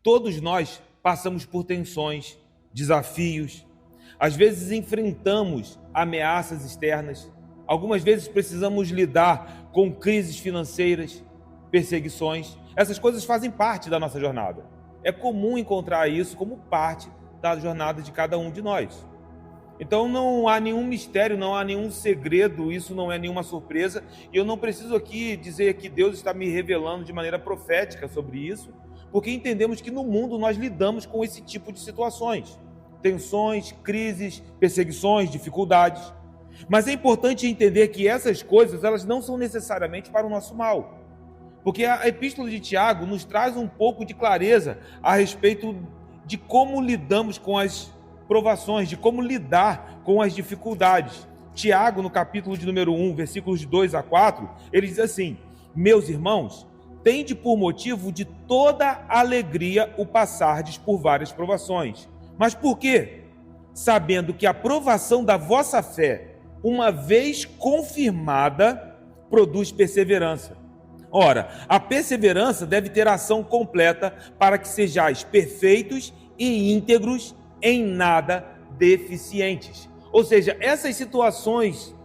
Todos nós passamos por tensões, desafios, às vezes enfrentamos ameaças externas, algumas vezes precisamos lidar com crises financeiras, perseguições. Essas coisas fazem parte da nossa jornada. É comum encontrar isso como parte da jornada de cada um de nós. Então não há nenhum mistério, não há nenhum segredo, isso não é nenhuma surpresa, e eu não preciso aqui dizer que Deus está me revelando de maneira profética sobre isso, porque entendemos que no mundo nós lidamos com esse tipo de situações, tensões, crises, perseguições, dificuldades. Mas é importante entender que essas coisas, elas não são necessariamente para o nosso mal, porque a Epístola de Tiago nos traz um pouco de clareza a respeito de como lidamos com as provações, de como lidar com as dificuldades. Tiago, no capítulo de número 1, versículos de 2 a 4, ele diz assim: meus irmãos, tende por motivo de toda alegria o passardes por várias provações. Mas por quê? Sabendo que a provação da vossa fé, uma vez confirmada, produz perseverança. Ora, a perseverança deve ter ação completa para que sejais perfeitos e íntegros, em nada deficientes. Ou seja, essas situações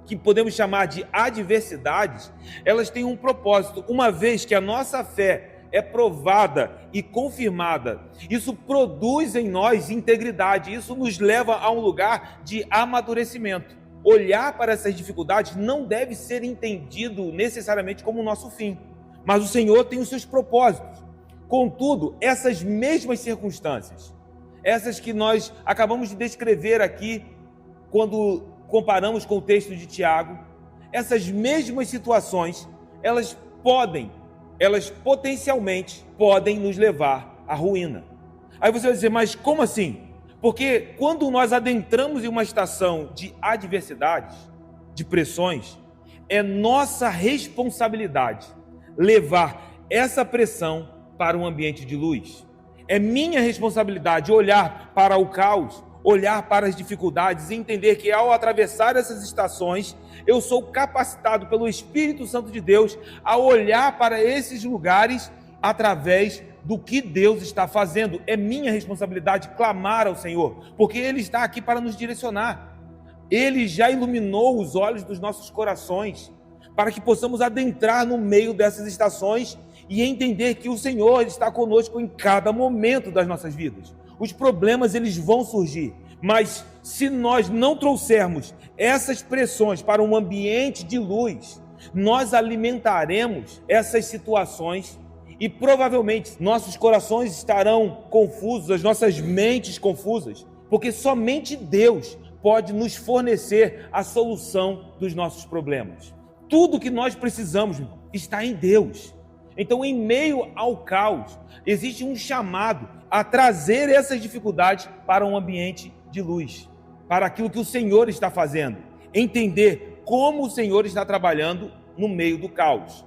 que podemos chamar de adversidades, elas têm um propósito. Uma vez que a nossa fé é provada e confirmada, isso produz em nós integridade, isso nos leva a um lugar de amadurecimento. Olhar para essas dificuldades não deve ser entendido necessariamente como o nosso fim, mas o Senhor tem os seus propósitos. Contudo, essas mesmas circunstâncias, essas que nós acabamos de descrever aqui, quando comparamos com o texto de Tiago, essas mesmas situações, elas potencialmente podem nos levar à ruína. Aí você vai dizer, mas como assim? Porque quando nós adentramos em uma estação de adversidades, de pressões, é nossa responsabilidade levar essa pressão para um ambiente de luz. É minha responsabilidade olhar para o caos, olhar para as dificuldades e entender que ao atravessar essas estações, eu sou capacitado pelo Espírito Santo de Deus a olhar para esses lugares através do que Deus está fazendo. É minha responsabilidade clamar ao Senhor, porque Ele está aqui para nos direcionar. Ele já iluminou os olhos dos nossos corações para que possamos adentrar no meio dessas estações e entender que o Senhor está conosco em cada momento das nossas vidas. Os problemas, eles vão surgir, mas se nós não trouxermos essas pressões para um ambiente de luz, nós alimentaremos essas situações e provavelmente nossos corações estarão confusos, as nossas mentes confusas, porque somente Deus pode nos fornecer a solução dos nossos problemas. Tudo que nós precisamos, irmão, está em Deus. Então, em meio ao caos, existe um chamado a trazer essas dificuldades para um ambiente de luz, para aquilo que o Senhor está fazendo, entender como o Senhor está trabalhando no meio do caos.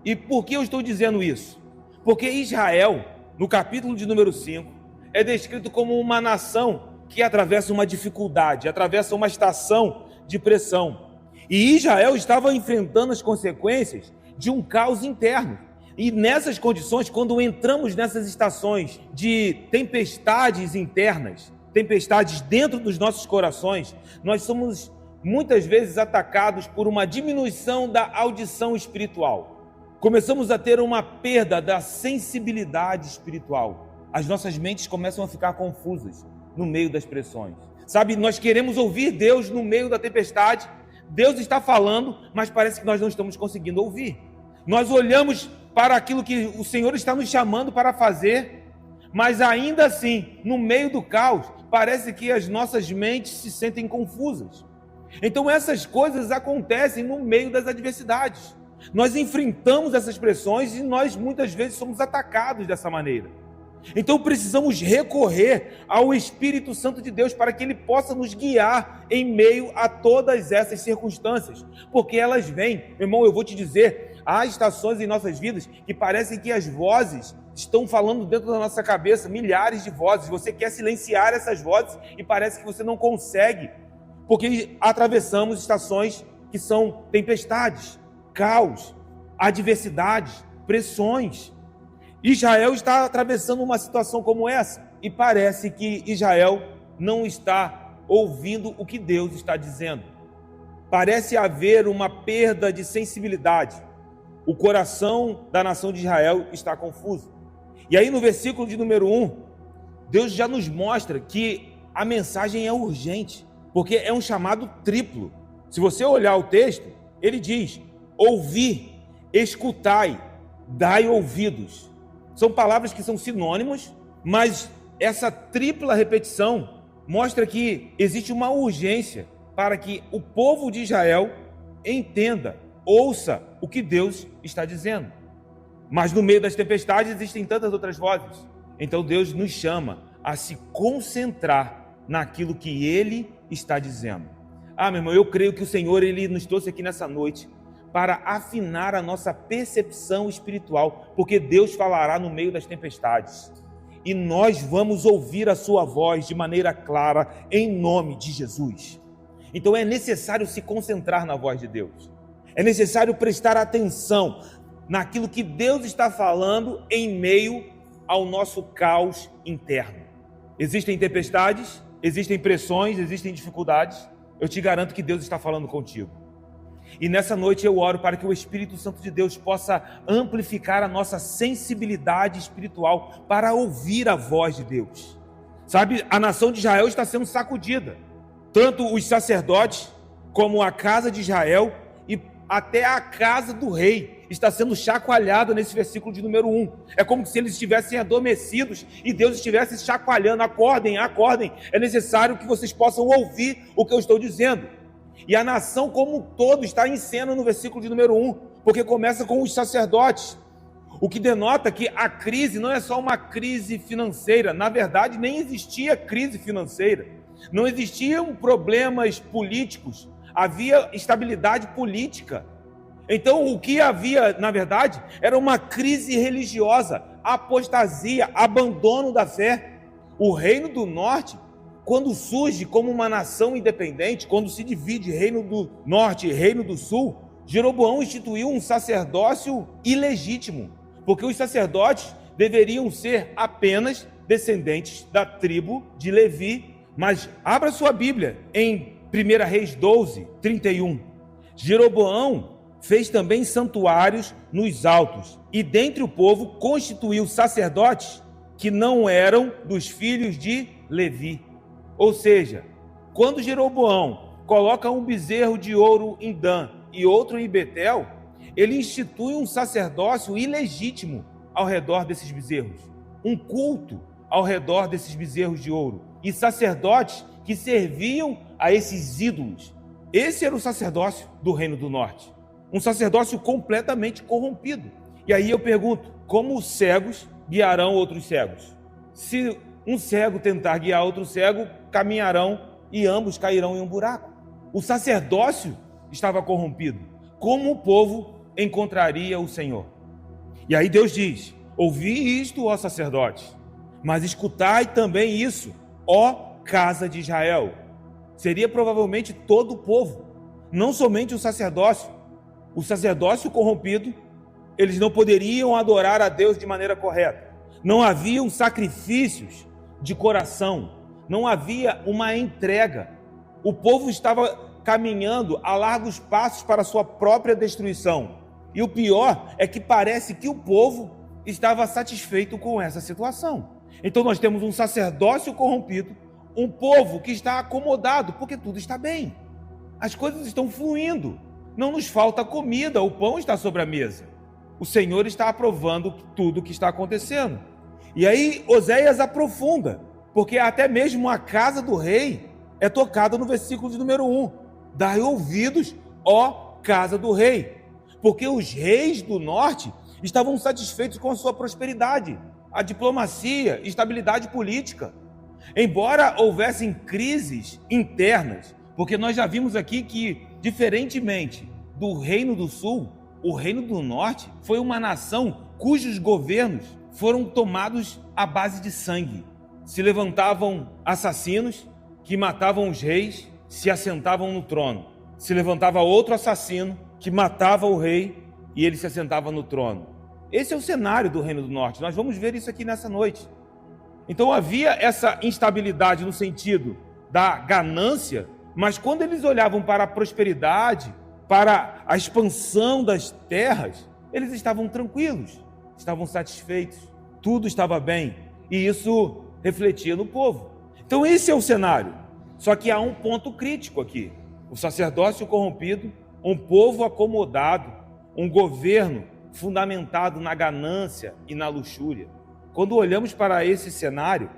E por que eu estou dizendo isso? Porque Israel, no capítulo de número 5, é descrito como uma nação que atravessa uma dificuldade, atravessa uma estação de pressão. E Israel estava enfrentando as consequências de um caos interno. E nessas condições, quando entramos nessas estações de tempestades internas, tempestades dentro dos nossos corações, nós somos muitas vezes atacados por uma diminuição da audição espiritual. Começamos a ter uma perda da sensibilidade espiritual. As nossas mentes começam a ficar confusas no meio das pressões. Sabe, nós queremos ouvir Deus no meio da tempestade. Deus está falando, mas parece que nós não estamos conseguindo ouvir. Nós olhamos para aquilo que o Senhor está nos chamando para fazer, mas ainda assim, no meio do caos, parece que as nossas mentes se sentem confusas. Então essas coisas acontecem no meio das adversidades. Nós enfrentamos essas pressões e nós muitas vezes somos atacados dessa maneira. Então precisamos recorrer ao Espírito Santo de Deus para que Ele possa nos guiar em meio a todas essas circunstâncias, porque elas vêm. Meu irmão, eu vou te dizer, há estações em nossas vidas que parecem que as vozes estão falando dentro da nossa cabeça, milhares de vozes. Você quer silenciar essas vozes e parece que você não consegue, porque atravessamos estações que são tempestades, caos, adversidades, pressões. Israel está atravessando uma situação como essa e parece que Israel não está ouvindo o que Deus está dizendo. Parece haver uma perda de sensibilidade. O coração da nação de Israel está confuso. E aí no versículo de número 1, Deus já nos mostra que a mensagem é urgente, porque é um chamado triplo. Se você olhar o texto, ele diz: ouvi, escutai, dai ouvidos. São palavras que são sinônimos, mas essa tripla repetição mostra que existe uma urgência para que o povo de Israel entenda, ouça o que Deus está dizendo. Mas no meio das tempestades existem tantas outras vozes. Então Deus nos chama a se concentrar naquilo que Ele está dizendo. Meu irmão, eu creio que o Senhor, Ele nos trouxe aqui nessa noite para afinar a nossa percepção espiritual, porque Deus falará no meio das tempestades. E nós vamos ouvir a sua voz de maneira clara, em nome de Jesus. Então é necessário se concentrar na voz de Deus. É necessário prestar atenção naquilo que Deus está falando em meio ao nosso caos interno. Existem tempestades, existem pressões, existem dificuldades. Eu te garanto que Deus está falando contigo. E nessa noite eu oro para que o Espírito Santo de Deus possa amplificar a nossa sensibilidade espiritual para ouvir a voz de Deus. Sabe, a nação de Israel está sendo sacudida. Tanto os sacerdotes, como a casa de Israel e até a casa do rei está sendo chacoalhada nesse versículo de número 1. É como se eles estivessem adormecidos e Deus estivesse chacoalhando. Acordem, acordem. É necessário que vocês possam ouvir o que eu estou dizendo. E a nação como um todo está em cena no versículo de número 1, porque começa com os sacerdotes, o que denota que a crise não é só uma crise financeira. Na verdade, nem existia crise financeira, não existiam problemas políticos, havia estabilidade política. Então, o que havia, na verdade, era uma crise religiosa, apostasia, abandono da fé. O Reino do Norte, quando surge como uma nação independente, quando se divide Reino do Norte e Reino do Sul, Jeroboão instituiu um sacerdócio ilegítimo, porque os sacerdotes deveriam ser apenas descendentes da tribo de Levi. Mas abra sua Bíblia em 1 Reis 12, 31. Jeroboão fez também santuários nos altos, e dentre o povo constituiu sacerdotes que não eram dos filhos de Levi. Ou seja, quando Jeroboão coloca um bezerro de ouro em Dan e outro em Betel, ele institui um sacerdócio ilegítimo ao redor desses bezerros, um culto ao redor desses bezerros de ouro, e sacerdotes que serviam a esses ídolos. Esse era o sacerdócio do Reino do Norte, um sacerdócio completamente corrompido. E aí eu pergunto, como os cegos guiarão outros cegos? Se um cego tentar guiar outro cego, caminharão e ambos cairão em um buraco. O sacerdócio estava corrompido. Como o povo encontraria o Senhor? E aí Deus diz: ouvi isto, ó sacerdotes, mas escutai também isso, ó casa de Israel. Seria provavelmente todo o povo, não somente o sacerdócio. O sacerdócio corrompido, eles não poderiam adorar a Deus de maneira correta. Não haviam sacrifícios de coração, não havia uma entrega. O povo estava caminhando a largos passos para a sua própria destruição. E o pior é que parece que o povo estava satisfeito com essa situação. Então nós temos um sacerdócio corrompido, um povo que está acomodado, porque tudo está bem. As coisas estão fluindo, não nos falta comida, o pão está sobre a mesa. O Senhor está aprovando tudo o que está acontecendo. E aí Oséias aprofunda, porque até mesmo a casa do rei é tocada no versículo de número 1. Dai ouvidos, ó casa do rei. Porque os reis do norte estavam satisfeitos com a sua prosperidade, a diplomacia, estabilidade política. Embora houvessem crises internas, porque nós já vimos aqui que, diferentemente do Reino do Sul, o Reino do Norte foi uma nação cujos governos foram tomados à base de sangue. Se levantavam assassinos que matavam os reis, se assentavam no trono. Se levantava outro assassino que matava o rei e ele se assentava no trono. Esse é o cenário do Reino do Norte. Nós vamos ver isso aqui nessa noite. Então havia essa instabilidade no sentido da ganância, mas quando eles olhavam para a prosperidade, para a expansão das terras, eles estavam tranquilos, estavam satisfeitos, tudo estava bem, e isso refletia no povo. Então esse é o cenário. Só que há um ponto crítico aqui: o sacerdócio corrompido, um povo acomodado, um governo fundamentado na ganância e na luxúria. Quando olhamos para esse cenário,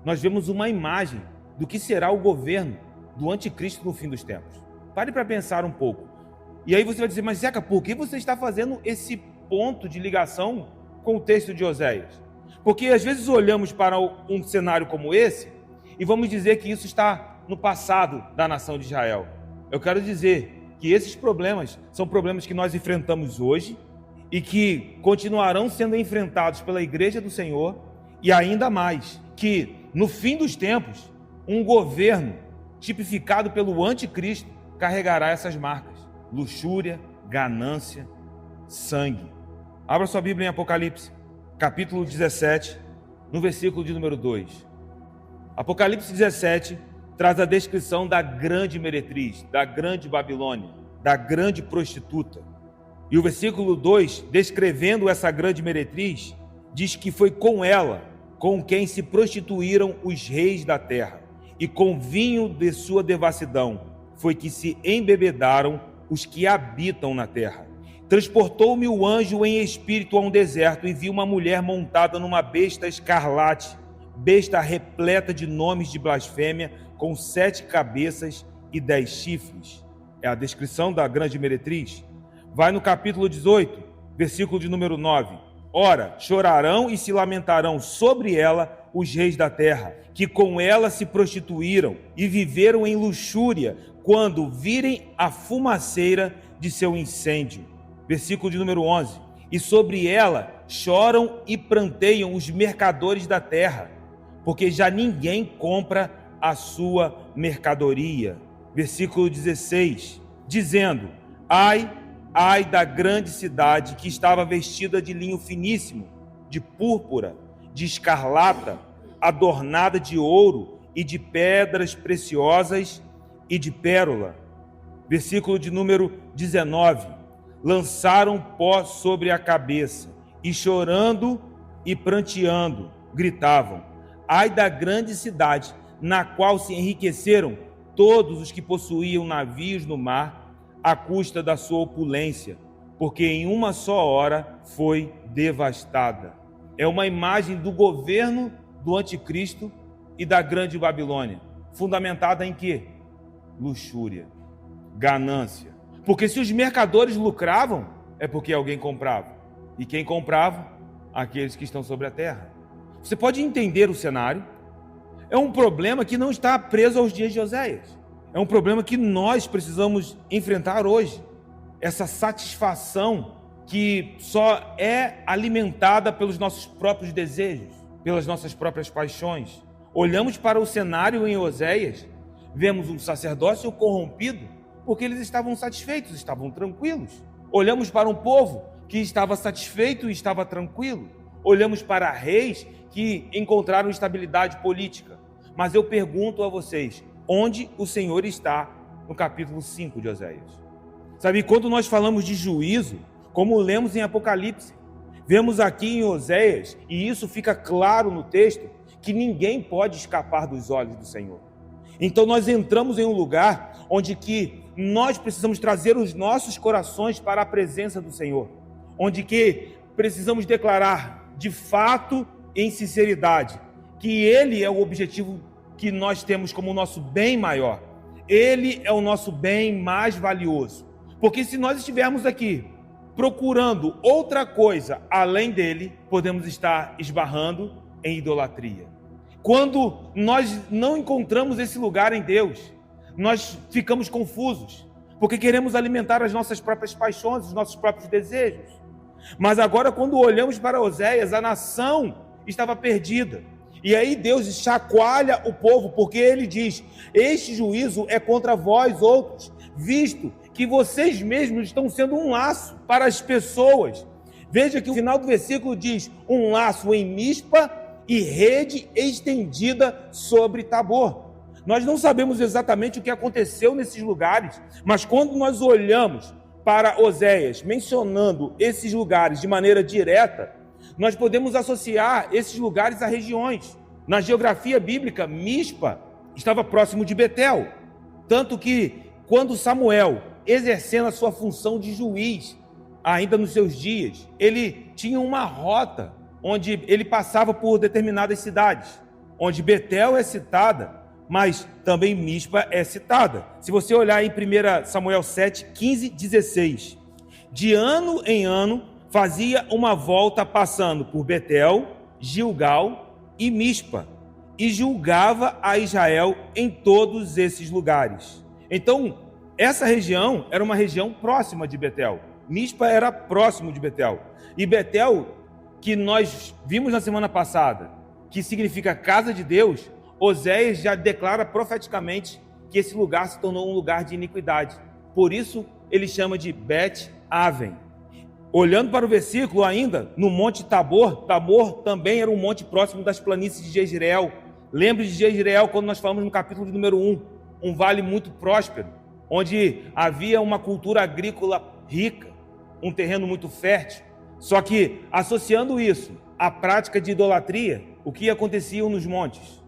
nós vemos uma imagem do que será o governo do anticristo no fim dos tempos. Pare para pensar um pouco. E aí você vai dizer, mas Zeca, por que você está fazendo esse ponto de ligação com o texto de Oséias? Porque às vezes olhamos para um cenário como esse e vamos dizer que isso está no passado da nação de Israel. Eu quero dizer que esses problemas são problemas que nós enfrentamos hoje e que continuarão sendo enfrentados pela Igreja do Senhor, e ainda mais, que no fim dos tempos, um governo tipificado pelo anticristo carregará essas marcas: luxúria, ganância, sangue. Abra sua Bíblia em Apocalipse, capítulo 17, no versículo de número 2. Apocalipse 17 traz a descrição da grande meretriz, da grande Babilônia, da grande prostituta. E o versículo 2, descrevendo essa grande meretriz, diz que foi com ela, com quem se prostituíram os reis da terra, e com vinho de sua devassidão, foi que se embebedaram os que habitam na terra. Transportou-me o anjo em espírito a um deserto, e vi uma mulher montada numa besta escarlate, besta repleta de nomes de blasfêmia, com 7 cabeças e 10 chifres. É a descrição da grande meretriz. Vai no capítulo 18, versículo de número 9. Ora, chorarão e se lamentarão sobre ela os reis da terra, que com ela se prostituíram e viveram em luxúria, quando virem a fumaceira de seu incêndio. Versículo de número 11. E sobre ela choram e pranteiam os mercadores da terra, porque já ninguém compra a sua mercadoria. Versículo 16. Dizendo, ai da grande cidade que estava vestida de linho finíssimo, de púrpura, de escarlata, adornada de ouro e de pedras preciosas e de pérola. Versículo de número 19. Lançaram pó sobre a cabeça e chorando e pranteando, gritavam, ai da grande cidade, na qual se enriqueceram todos os que possuíam navios no mar, à custa da sua opulência, porque em uma só hora foi devastada. É uma imagem do governo do anticristo e da grande Babilônia, fundamentada em quê? Luxúria, ganância. Porque se os mercadores lucravam, é porque alguém comprava. E quem comprava? Aqueles que estão sobre a terra. Você pode entender o cenário? É um problema que não está preso aos dias de Oséias. É um problema que nós precisamos enfrentar hoje. Essa satisfação que só é alimentada pelos nossos próprios desejos, pelas nossas próprias paixões. Olhamos para o cenário em Oséias, vemos um sacerdócio corrompido, porque eles estavam satisfeitos, estavam tranquilos. Olhamos para um povo que estava satisfeito e estava tranquilo. Olhamos para reis que encontraram estabilidade política. Mas eu pergunto a vocês, onde o Senhor está no capítulo 5 de Oséias? Sabe, quando nós falamos de juízo, como lemos em Apocalipse, vemos aqui em Oséias, e isso fica claro no texto, que ninguém pode escapar dos olhos do Senhor. Então nós entramos em um lugar onde que nós precisamos trazer os nossos corações para a presença do Senhor, onde que precisamos declarar de fato, em sinceridade, que Ele é o objetivo que nós temos como nosso bem maior. Ele é o nosso bem mais valioso. Porque se nós estivermos aqui procurando outra coisa além dele, podemos estar esbarrando em idolatria. Quando nós não encontramos esse lugar em Deus, nós ficamos confusos, porque queremos alimentar as nossas próprias paixões, os nossos próprios desejos. Mas agora, quando olhamos para Oséias, a nação estava perdida. E aí Deus chacoalha o povo, porque ele diz, este juízo é contra vós outros, visto que vocês mesmos estão sendo um laço para as pessoas, Veja que o final do versículo diz: um laço em Mispa e rede estendida sobre Tabor. Nós não sabemos exatamente o que aconteceu nesses lugares, mas quando nós olhamos para Oséias mencionando esses lugares de maneira direta, nós podemos associar esses lugares a regiões. Na geografia bíblica, Mispa estava próximo de Betel, tanto que quando Samuel, exercendo a sua função de juiz, ainda nos seus dias, ele tinha uma rota onde ele passava por determinadas cidades, onde Betel é citada, mas também Mispa é citada. Se você olhar em 1 Samuel 7, 15, 16, de ano em ano fazia uma volta passando por Betel, Gilgal e Mispa, e julgava a Israel em todos esses lugares. Então, essa região era uma região próxima de Betel. Mispa era próximo de Betel. E Betel, que nós vimos na semana passada, que significa casa de Deus, Oséias já declara profeticamente que esse lugar se tornou um lugar de iniquidade. Por isso, ele chama de Bet-Aven. Olhando para o versículo ainda, no Monte Tabor, Tabor também era um monte próximo das planícies de Jezreel. Lembre de Jezreel quando nós falamos no capítulo de número 1, um vale muito próspero, onde havia uma cultura agrícola rica, um terreno muito fértil. Só que, associando isso à prática de idolatria, o que acontecia nos montes?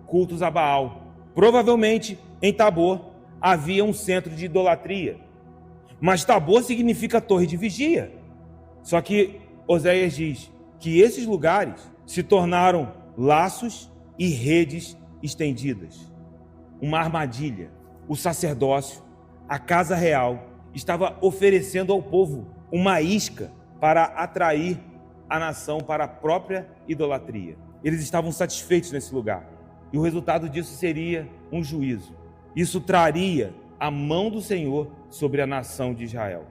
Cultos a Baal. Provavelmente, em Tabor, havia um centro de idolatria. Mas Tabor significa torre de vigia. Só que Oséias diz que esses lugares se tornaram laços e redes estendidas. Uma armadilha. O sacerdócio, a casa real, estava oferecendo ao povo uma isca para atrair a nação para a própria idolatria. Eles estavam satisfeitos nesse lugar. E o resultado disso seria um juízo. Isso traria a mão do Senhor sobre a nação de Israel.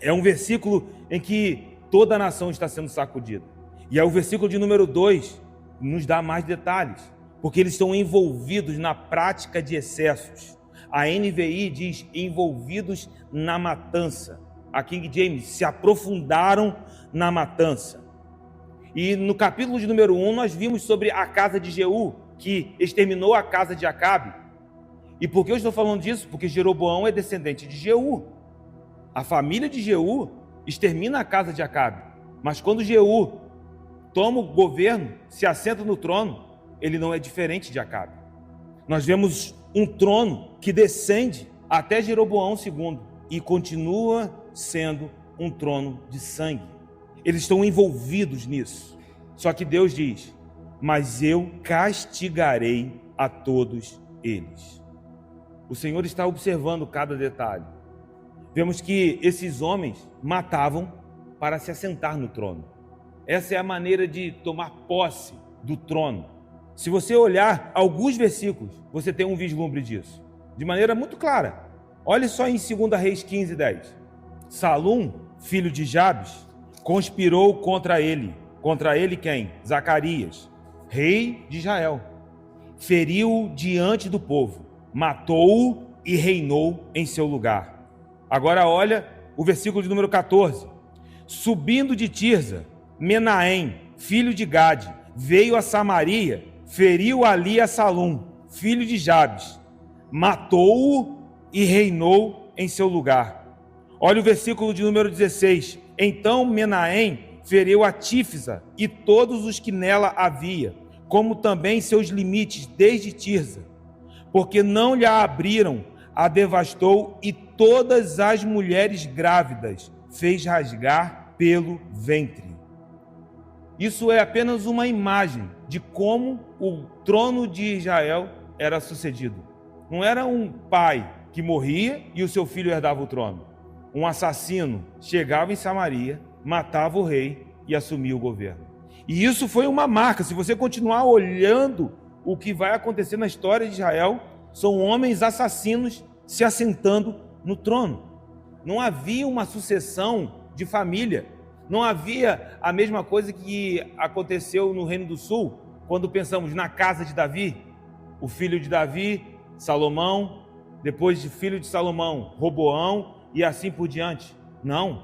É um versículo em que toda a nação está sendo sacudida. E é o versículo de número 2 nos dá mais detalhes, porque eles estão envolvidos na prática de excessos. A NVI diz envolvidos na matança. A King James, se aprofundaram na matança. E no capítulo de número 1 nós vimos sobre a casa de Jeú, que exterminou a casa de Acabe. E por que eu estou falando disso? Porque Jeroboão é descendente de Jeú. A família de Jeú extermina a casa de Acabe. Mas quando Jeú toma o governo, se assenta no trono, ele não é diferente de Acabe. Nós vemos um trono que descende até Jeroboão II e continua sendo um trono de sangue. Eles estão envolvidos nisso. Só que Deus diz: mas eu castigarei a todos eles. O Senhor está observando cada detalhe. Vemos que esses homens matavam para se assentar no trono. Essa é a maneira de tomar posse do trono. Se você olhar alguns versículos, você tem um vislumbre disso, de maneira muito clara. Olhe só em 2 Reis 15:10. Salum, filho de Jabes, conspirou contra ele. Contra ele quem? Zacarias, rei de Israel. Feriu-o diante do povo, matou-o e reinou em seu lugar. Agora olha o versículo de número 14. Subindo de Tirza, Menahem, filho de Gade, veio a Samaria, feriu ali a Salum, filho de Jabes, matou-o e reinou em seu lugar. Olha o versículo de número 16. Então Menahem feriu a Tífisa e todos os que nela havia, como também seus limites desde Tirza, porque não lhe abriram, a devastou e todas as mulheres grávidas fez rasgar pelo ventre. Isso é apenas uma imagem de como o trono de Israel era sucedido. Não era um pai que morria e o seu filho herdava o trono. Um assassino chegava em Samaria, matava o rei e assumia o governo. E isso foi uma marca. Se você continuar olhando o que vai acontecer na história de Israel, são homens assassinos se assentando no trono. Não havia uma sucessão de família. Não havia a mesma coisa que aconteceu no Reino do Sul, quando pensamos na casa de Davi, o filho de Davi, Salomão, depois de filho de Salomão, Roboão e assim por diante. Não.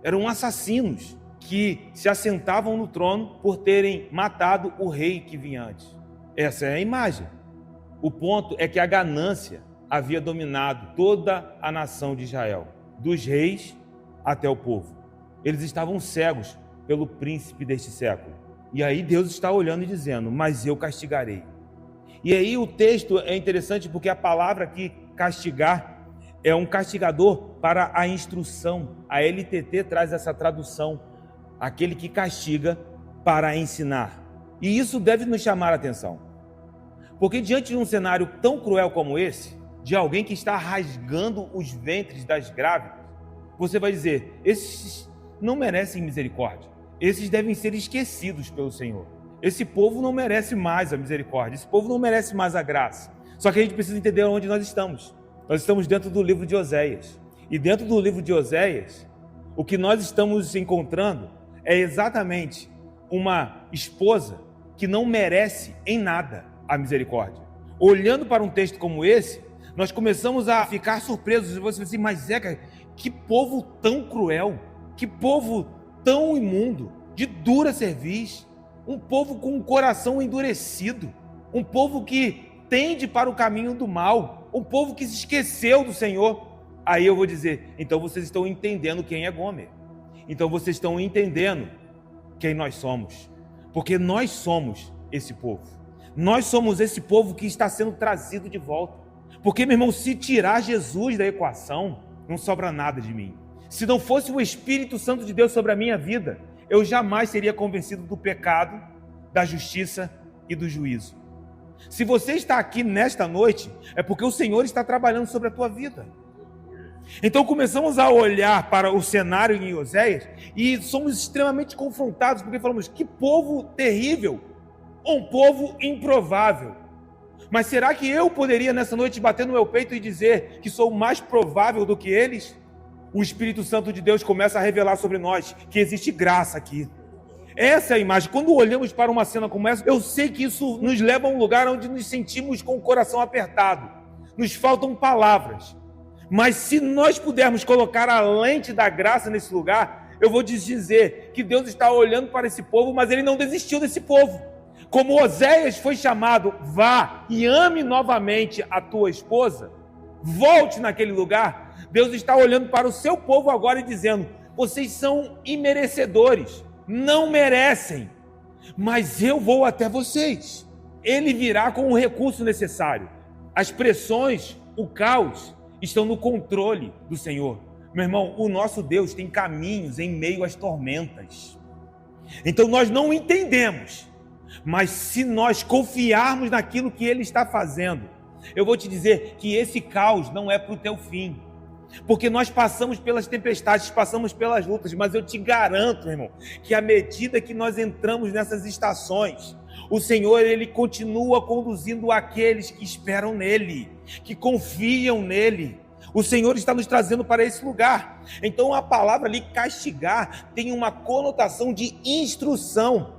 Eram assassinos que se assentavam no trono por terem matado o rei que vinha antes. Essa é a imagem. O ponto é que a ganância havia dominado toda a nação de Israel, dos reis até o povo. Eles estavam cegos pelo príncipe deste século. E aí Deus está olhando e dizendo: mas eu castigarei. E aí o texto é interessante porque a palavra aqui, castigar, é um castigador para a instrução. A LTT traz essa tradução, aquele que castiga para ensinar. E isso deve nos chamar a atenção. Porque diante de um cenário tão cruel como esse, de alguém que está rasgando os ventres das grávidas, você vai dizer: esses não merecem misericórdia. Esses devem ser esquecidos pelo Senhor. Esse povo não merece mais a misericórdia. Esse povo não merece mais a graça. Só que a gente precisa entender onde nós estamos. Nós estamos dentro do livro de Oséias. E dentro do livro de Oséias, o que nós estamos encontrando é exatamente uma esposa que não merece em nada a misericórdia. Olhando para um texto como esse, nós começamos a ficar surpresos. E você diz assim: mas Zeca, que povo tão cruel, que povo tão imundo, de dura cerviz, um povo com um coração endurecido, um povo que tende para o caminho do mal, um povo que se esqueceu do Senhor. Aí eu vou dizer: então vocês estão entendendo quem é Gomer, então vocês estão entendendo quem nós somos, porque nós somos esse povo, nós somos esse povo que está sendo trazido de volta. Porque, meu irmão, se tirar Jesus da equação, não sobra nada de mim. Se não fosse o Espírito Santo de Deus sobre a minha vida, eu jamais seria convencido do pecado, da justiça e do juízo. Se você está aqui nesta noite, é porque o Senhor está trabalhando sobre a tua vida. Então começamos a olhar para o cenário em Oséias e somos extremamente confrontados, porque falamos: que povo terrível, um povo improvável. Mas será que eu poderia nessa noite bater no meu peito e dizer que sou mais provável do que eles? O Espírito Santo de Deus começa a revelar sobre nós que existe graça aqui. Essa é a imagem. Quando olhamos para uma cena como essa, eu sei que isso nos leva a um lugar onde nos sentimos com o coração apertado. Nos faltam palavras. Mas se nós pudermos colocar a lente da graça nesse lugar, eu vou te dizer que Deus está olhando para esse povo, mas Ele não desistiu desse povo. Como Oséias foi chamado: vá e ame novamente a tua esposa, volte naquele lugar. Deus está olhando para o seu povo agora e dizendo: vocês são imerecedores, não merecem, mas eu vou até vocês. Ele virá com o recurso necessário. As pressões, o caos, estão no controle do Senhor. Meu irmão, o nosso Deus tem caminhos em meio às tormentas. Então nós não entendemos, mas se nós confiarmos naquilo que Ele está fazendo, eu vou te dizer que esse caos não é para o teu fim. Porque nós passamos pelas tempestades, passamos pelas lutas, mas eu te garanto, meu irmão, que à medida que nós entramos nessas estações, o Senhor, Ele continua conduzindo aqueles que esperam nele, que confiam nele. O Senhor está nos trazendo para esse lugar. Então a palavra ali, castigar, tem uma conotação de instrução.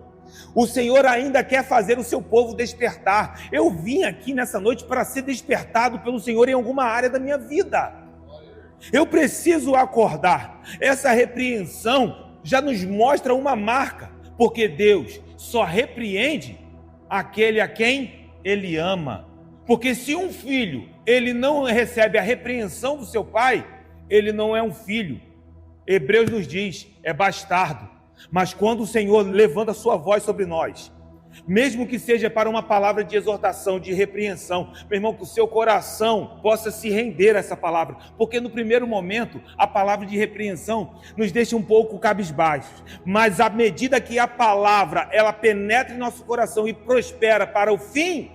O Senhor ainda quer fazer o seu povo despertar. Eu vim aqui nessa noite para ser despertado pelo Senhor em alguma área da minha vida. Eu preciso acordar. Essa repreensão já nos mostra uma marca, porque Deus só repreende aquele a quem Ele ama. Porque se um filho, ele não recebe a repreensão do seu pai, ele não é um filho. Hebreus nos diz, é bastardo. Mas quando o Senhor levanta a sua voz sobre nós, mesmo que seja para uma palavra de exortação, de repreensão, meu irmão, que o seu coração possa se render a essa palavra, porque no primeiro momento, a palavra de repreensão nos deixa um pouco cabisbaixos, mas à medida que a palavra, ela penetra em nosso coração e prospera para o fim,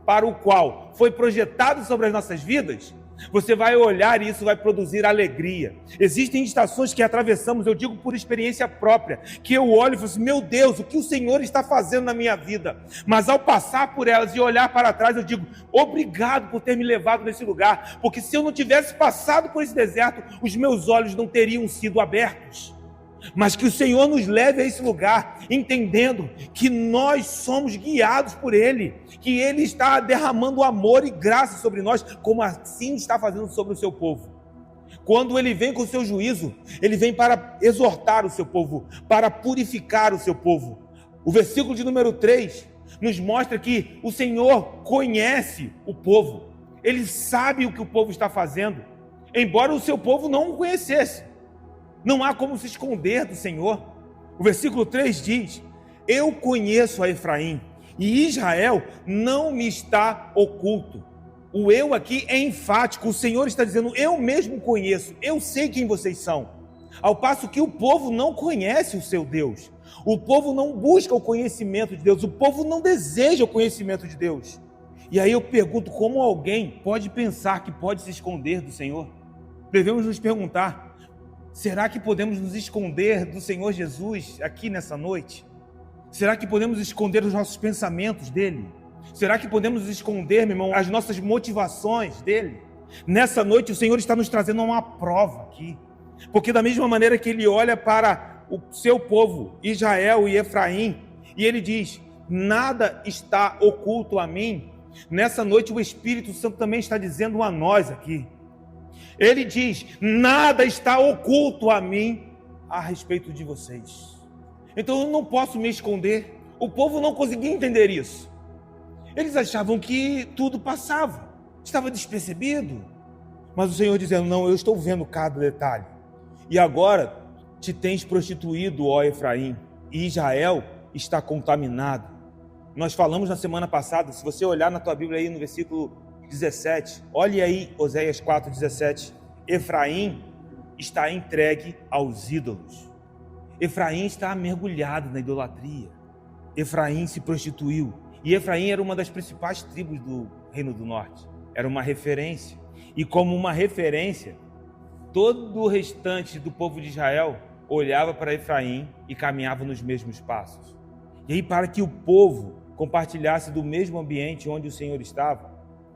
para o qual foi projetado sobre as nossas vidas, você vai olhar e isso vai produzir alegria. Existem estações que atravessamos, eu digo por experiência própria, que eu olho e falo assim: meu Deus, o que o Senhor está fazendo na minha vida? Mas ao passar por elas e olhar para trás, eu digo: obrigado por ter me levado nesse lugar, porque se eu não tivesse passado por esse deserto, os meus olhos não teriam sido abertos. Mas que o Senhor nos leve a esse lugar, entendendo que nós somos guiados por Ele, que Ele está derramando amor e graça sobre nós, como assim está fazendo sobre o seu povo. Quando ele vem com o seu juízo, ele vem para exortar o seu povo, para purificar o seu povo. O versículo de número 3 nos mostra que o Senhor conhece o povo. Ele sabe o que o povo está fazendo, embora o seu povo não o conhecesse. Não há como se esconder do Senhor. O versículo 3 diz: eu conheço a Efraim, e Israel não me está oculto. O eu aqui é enfático. O Senhor está dizendo: eu mesmo conheço, eu sei quem vocês são. Ao passo que o povo não conhece o seu Deus. O povo não busca o conhecimento de Deus. O povo não deseja o conhecimento de Deus. E aí eu pergunto, como alguém pode pensar que pode se esconder do Senhor? Devemos nos perguntar: será que podemos nos esconder do Senhor Jesus aqui nessa noite? Será que podemos esconder os nossos pensamentos dele? Será que podemos nos esconder, meu irmão, as nossas motivações dele? Nessa noite o Senhor está nos trazendo uma prova aqui. Porque da mesma maneira que ele olha para o seu povo, Israel e Efraim, e ele diz: nada está oculto a mim. Nessa noite o Espírito Santo também está dizendo a nós aqui. Ele diz: nada está oculto a mim a respeito de vocês. Então eu não posso me esconder. O povo não conseguia entender isso. Eles achavam que tudo passava, estava despercebido. Mas o Senhor dizendo: não, eu estou vendo cada detalhe. E agora te tens prostituído, ó Efraim, e Israel está contaminado. Nós falamos na semana passada, se você olhar na tua Bíblia aí no versículo 17, olhe aí Oséias 4:17, Efraim está entregue aos ídolos. Efraim está mergulhado na idolatria. Efraim se prostituiu. E Efraim era uma das principais tribos do Reino do Norte. Era uma referência. E como uma referência, todo o restante do povo de Israel olhava para Efraim e caminhava nos mesmos passos. E aí, para que o povo compartilhasse do mesmo ambiente onde o Senhor estava,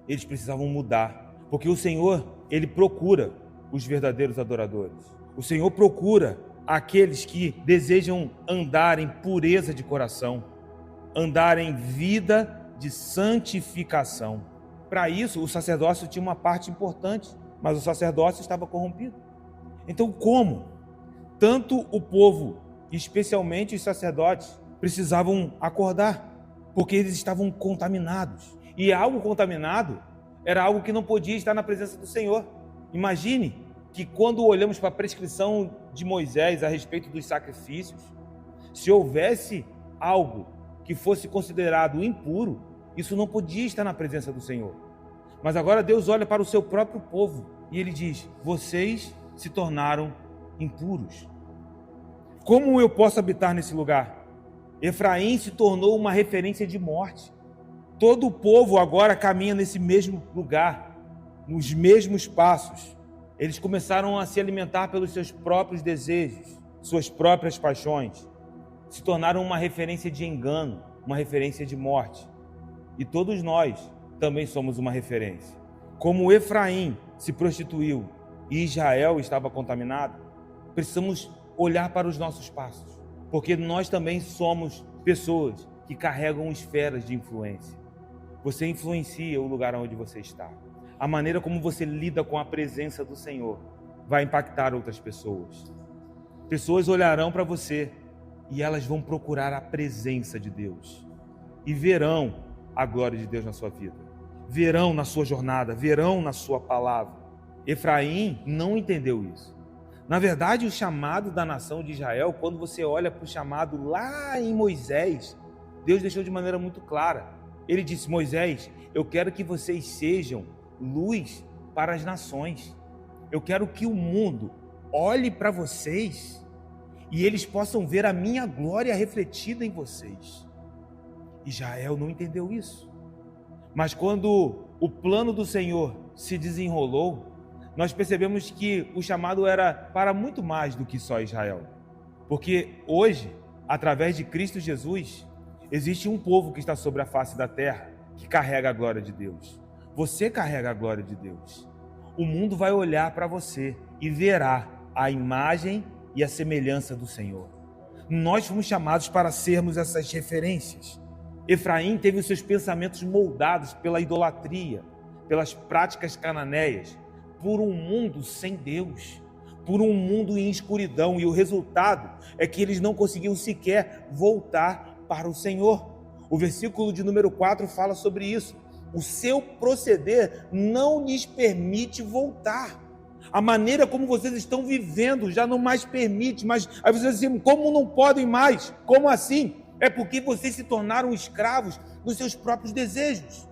eles precisavam mudar. Porque o Senhor, ele procura os verdadeiros adoradores. O Senhor procura aqueles que desejam andar em pureza de coração, andar em vida de santificação. Para isso, o sacerdócio tinha uma parte importante, mas o sacerdócio estava corrompido. Então, como? Tanto o povo, especialmente os sacerdotes, precisavam acordar, porque eles estavam contaminados. E algo contaminado era algo que não podia estar na presença do Senhor. Imagine que quando olhamos para a prescrição de Moisés a respeito dos sacrifícios, se houvesse algo que fosse considerado impuro, isso não podia estar na presença do Senhor. Mas agora Deus olha para o seu próprio povo e ele diz: vocês se tornaram impuros. Como eu posso habitar nesse lugar? Efraim se tornou uma referência de morte. Todo o povo agora caminha nesse mesmo lugar, nos mesmos passos. Eles começaram a se alimentar pelos seus próprios desejos, suas próprias paixões. Se tornaram uma referência de engano, uma referência de morte. E todos nós também somos uma referência. Como Efraim se prostituiu e Israel estava contaminado, precisamos olhar para os nossos passos, porque nós também somos pessoas que carregam esferas de influência. Você influencia o lugar onde você está. A maneira como você lida com a presença do Senhor vai impactar outras pessoas. Pessoas olharão para você e elas vão procurar a presença de Deus e verão a glória de Deus na sua vida, verão na sua jornada, verão na sua palavra. Efraim não entendeu isso. Na verdade, o chamado da nação de Israel, quando você olha para o chamado lá em Moisés, Deus deixou de maneira muito clara. Ele disse: Moisés, eu quero que vocês sejam luz para as nações. Eu quero que o mundo olhe para vocês e eles possam ver a minha glória refletida em vocês. Israel não entendeu isso. Mas quando o plano do Senhor se desenrolou, nós percebemos que o chamado era para muito mais do que só Israel. Porque hoje, através de Cristo Jesus, existe um povo que está sobre a face da terra, que carrega a glória de Deus. Você carrega a glória de Deus. O mundo vai olhar para você e verá a imagem e a semelhança do Senhor. Nós fomos chamados para sermos essas referências. Efraim teve os seus pensamentos moldados pela idolatria, pelas práticas cananeias, por um mundo sem Deus, por um mundo em escuridão, e o resultado é que eles não conseguiam sequer voltar para o Senhor. O versículo de número 4 fala sobre isso. O seu proceder não lhes permite voltar. A maneira como vocês estão vivendo já não mais permite, mas aí vocês dizem, como não podem mais? Como assim? É porque vocês se tornaram escravos dos seus próprios desejos.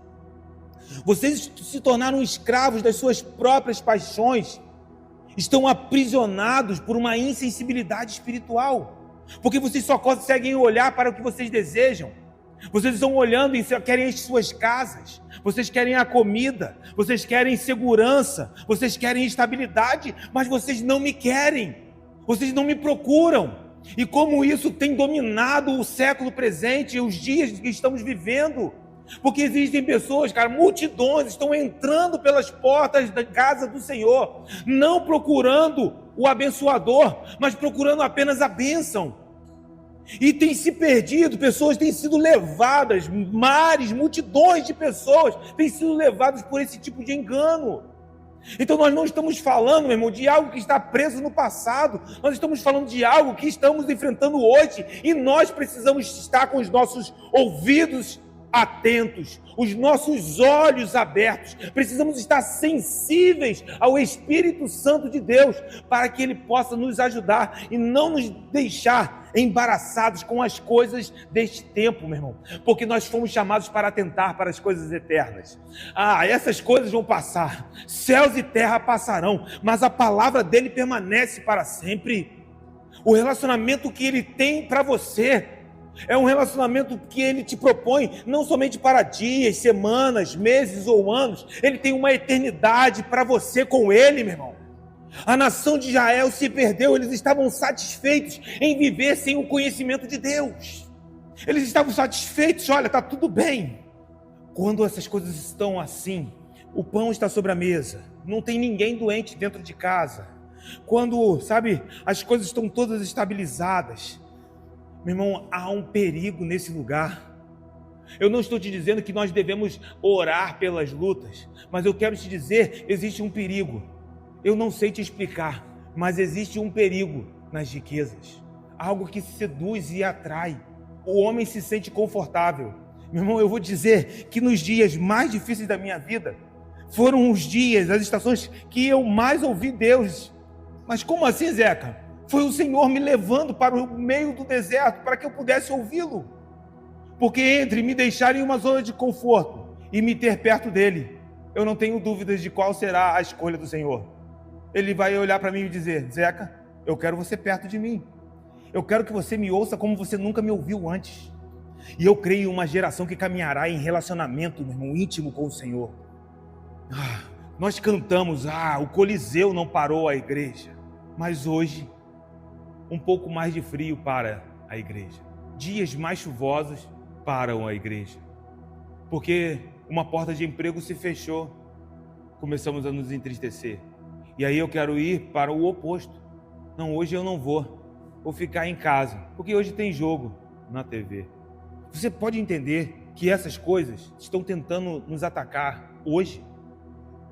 Vocês se tornaram escravos das suas próprias paixões. Estão aprisionados por uma insensibilidade espiritual. Porque vocês só conseguem olhar para o que vocês desejam. Vocês estão olhando e querem as suas casas. Vocês querem a comida. Vocês querem segurança. Vocês querem estabilidade. Mas vocês não me querem. Vocês não me procuram. E como isso tem dominado o século presente e os dias que estamos vivendo. Porque existem pessoas, cara, multidões estão entrando pelas portas da casa do Senhor, não procurando o abençoador, mas procurando apenas a bênção. E tem se perdido, pessoas têm sido levadas, mares, multidões de pessoas têm sido levadas por esse tipo de engano. Então nós não estamos falando, meu irmão, de algo que está preso no passado, nós estamos falando de algo que estamos enfrentando hoje, e nós precisamos estar com os nossos ouvidos atentos, os nossos olhos abertos, precisamos estar sensíveis ao Espírito Santo de Deus, para que Ele possa nos ajudar e não nos deixar embaraçados com as coisas deste tempo, meu irmão, porque nós fomos chamados para atentar para as coisas eternas. Essas coisas vão passar, céus e terra passarão, mas a palavra dele permanece para sempre. O relacionamento que Ele tem para você é um relacionamento que Ele te propõe não somente para dias, semanas, meses ou anos. Ele tem uma eternidade para você com Ele, meu irmão. A nação de Israel se perdeu, eles estavam satisfeitos em viver sem o conhecimento de Deus. Eles estavam satisfeitos, olha, está tudo bem. Quando essas coisas estão assim, o pão está sobre a mesa, não tem ninguém doente dentro de casa. Quando, as coisas estão todas estabilizadas, meu irmão, há um perigo nesse lugar. Eu não estou te dizendo que nós devemos orar pelas lutas, mas eu quero te dizer, existe um perigo. Eu não sei te explicar, mas existe um perigo nas riquezas. Algo que seduz e atrai. O homem se sente confortável. Meu irmão, eu vou dizer que nos dias mais difíceis da minha vida, foram os dias, as estações que eu mais ouvi Deus. Mas como assim, Zeca? Foi o Senhor me levando para o meio do deserto para que eu pudesse ouvi-lo. Porque entre me deixar em uma zona de conforto e me ter perto dele, eu não tenho dúvidas de qual será a escolha do Senhor. Ele vai olhar para mim e dizer, Zeca, eu quero você perto de mim. Eu quero que você me ouça como você nunca me ouviu antes. E eu creio em uma geração que caminhará em relacionamento, meu irmão, íntimo com o Senhor. Nós cantamos, o Coliseu não parou a igreja. Mas hoje, um pouco mais de frio para a igreja. Dias mais chuvosos param a igreja. Porque uma porta de emprego se fechou. Começamos a nos entristecer. E aí eu quero ir para o oposto. Não, hoje eu não vou. Vou ficar em casa. Porque hoje tem jogo na TV. Você pode entender que essas coisas estão tentando nos atacar hoje,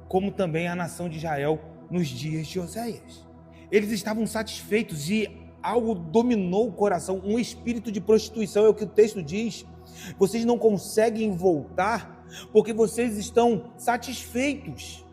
como também a nação de Israel nos dias de Oséias. Eles estavam satisfeitos e algo dominou o coração, um espírito de prostituição, é o que o texto diz. Vocês não conseguem voltar porque vocês estão satisfeitos.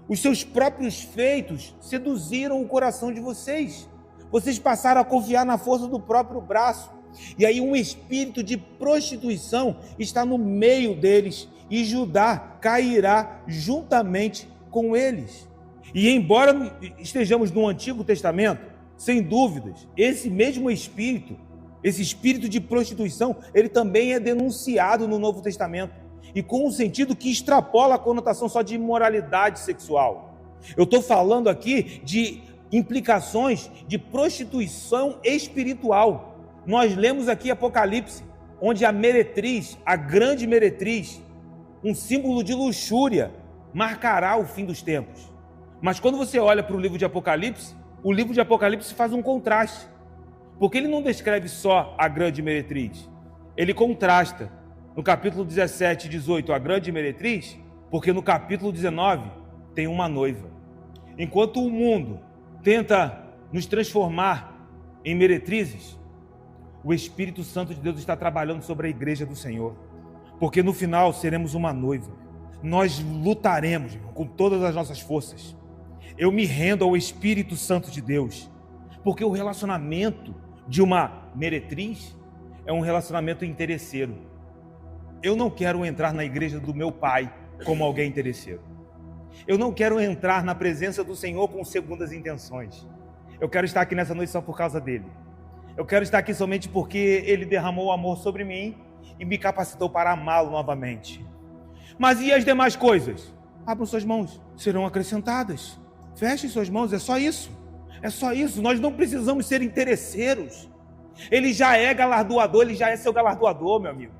Os seus próprios feitos seduziram o coração de vocês. Vocês passaram a confiar na força do próprio braço. E aí um espírito de prostituição está no meio deles e Judá cairá juntamente com eles. E embora estejamos no Antigo Testamento, sem dúvidas, esse mesmo espírito, esse espírito de prostituição, ele também é denunciado no Novo Testamento. E com um sentido que extrapola a conotação só de imoralidade sexual. Eu estou falando aqui de implicações de prostituição espiritual. Nós lemos aqui Apocalipse, onde a meretriz, a grande meretriz, um símbolo de luxúria, marcará o fim dos tempos. Mas quando você olha para o livro de Apocalipse, o livro de Apocalipse faz um contraste. Porque ele não descreve só a grande meretriz, ele contrasta. No capítulo 17 e 18, a grande meretriz, porque no capítulo 19 tem uma noiva. Enquanto o mundo tenta nos transformar em meretrizes, o Espírito Santo de Deus está trabalhando sobre a igreja do Senhor, porque no final seremos uma noiva. Nós lutaremos, irmão, com todas as nossas forças. Eu me rendo ao Espírito Santo de Deus, porque o relacionamento de uma meretriz é um relacionamento interesseiro. Eu não quero entrar na igreja do meu pai como alguém interesseiro. Eu não quero entrar na presença do Senhor com segundas intenções. Eu quero estar aqui nessa noite só por causa dele. Eu quero estar aqui somente porque ele derramou amor sobre mim e me capacitou para amá-lo novamente. Mas e as demais coisas? Abram suas mãos, serão acrescentadas. Fechem suas mãos, é só isso. É só isso, nós não precisamos ser interesseiros. Ele já é galardoador, ele já é seu galardoador, meu amigo.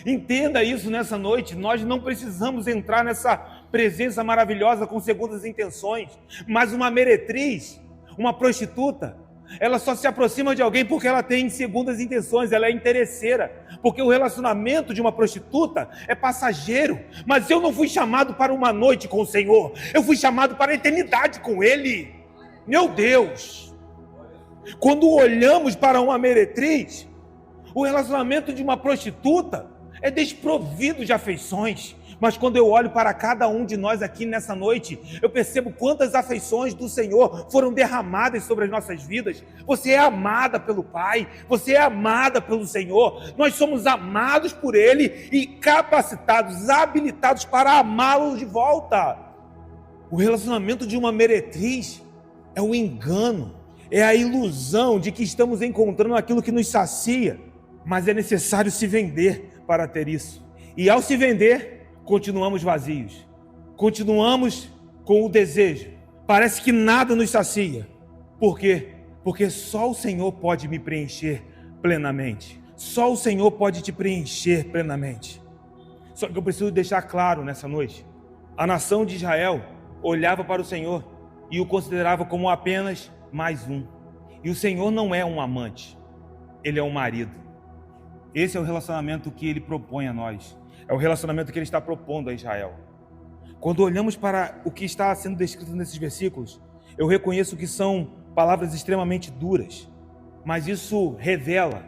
Entenda isso nessa noite, nós não precisamos entrar nessa presença maravilhosa com segundas intenções. Mas uma meretriz, uma prostituta, ela só se aproxima de alguém porque ela tem segundas intenções, ela é interesseira, porque o relacionamento de uma prostituta é passageiro. Mas eu não fui chamado para uma noite com o Senhor, eu fui chamado para a eternidade com Ele. Meu Deus! Quando olhamos para uma meretriz, o relacionamento de uma prostituta é desprovido de afeições. Mas quando eu olho para cada um de nós aqui nessa noite, eu percebo quantas afeições do Senhor foram derramadas sobre as nossas vidas. Você é amada pelo Pai, você é amada pelo Senhor, nós somos amados por Ele e capacitados, habilitados para amá-lo de volta. O relacionamento de uma meretriz é o engano, é a ilusão de que estamos encontrando aquilo que nos sacia, mas é necessário se vender para ter isso. E ao se vender, continuamos vazios, continuamos com o desejo, parece que nada nos sacia. Por quê? Porque só o Senhor pode me preencher plenamente, só o Senhor pode te preencher plenamente. Só que eu preciso deixar claro nessa noite, a nação de Israel olhava para o Senhor e o considerava como apenas mais um, e o Senhor não é um amante, Ele é um marido. Esse é o relacionamento que Ele propõe a nós. É o relacionamento que Ele está propondo a Israel. Quando olhamos para o que está sendo descrito nesses versículos, eu reconheço que são palavras extremamente duras, mas isso revela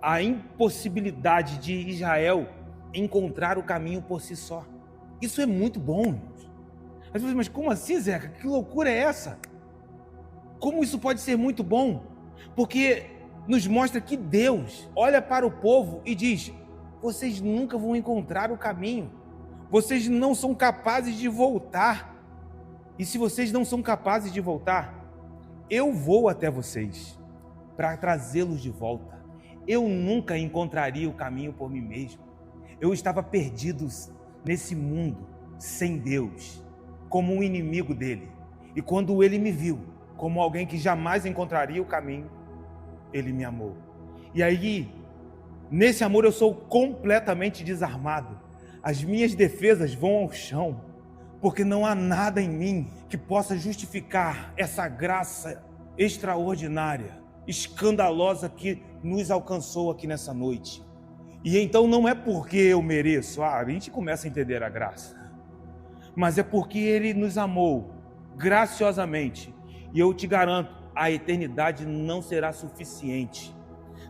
a impossibilidade de Israel encontrar o caminho por si só. Isso é muito bom, irmãos. Mas como assim, Zeca? Que loucura é essa? Como isso pode ser muito bom? Porque nos mostra que Deus olha para o povo e diz: vocês nunca vão encontrar o caminho, vocês não são capazes de voltar, e se vocês não são capazes de voltar, eu vou até vocês para trazê-los de volta. Eu nunca encontraria o caminho por mim mesmo. Eu estava perdido nesse mundo sem Deus, como um inimigo dele, e quando ele me viu como alguém que jamais encontraria o caminho, ele me amou. E aí, nesse amor eu sou completamente desarmado. As minhas defesas vão ao chão, porque não há nada em mim que possa justificar essa graça extraordinária, escandalosa que nos alcançou aqui nessa noite. E então não é porque eu mereço, a gente começa a entender a graça, mas é porque Ele nos amou graciosamente. E eu te garanto, a eternidade não será suficiente.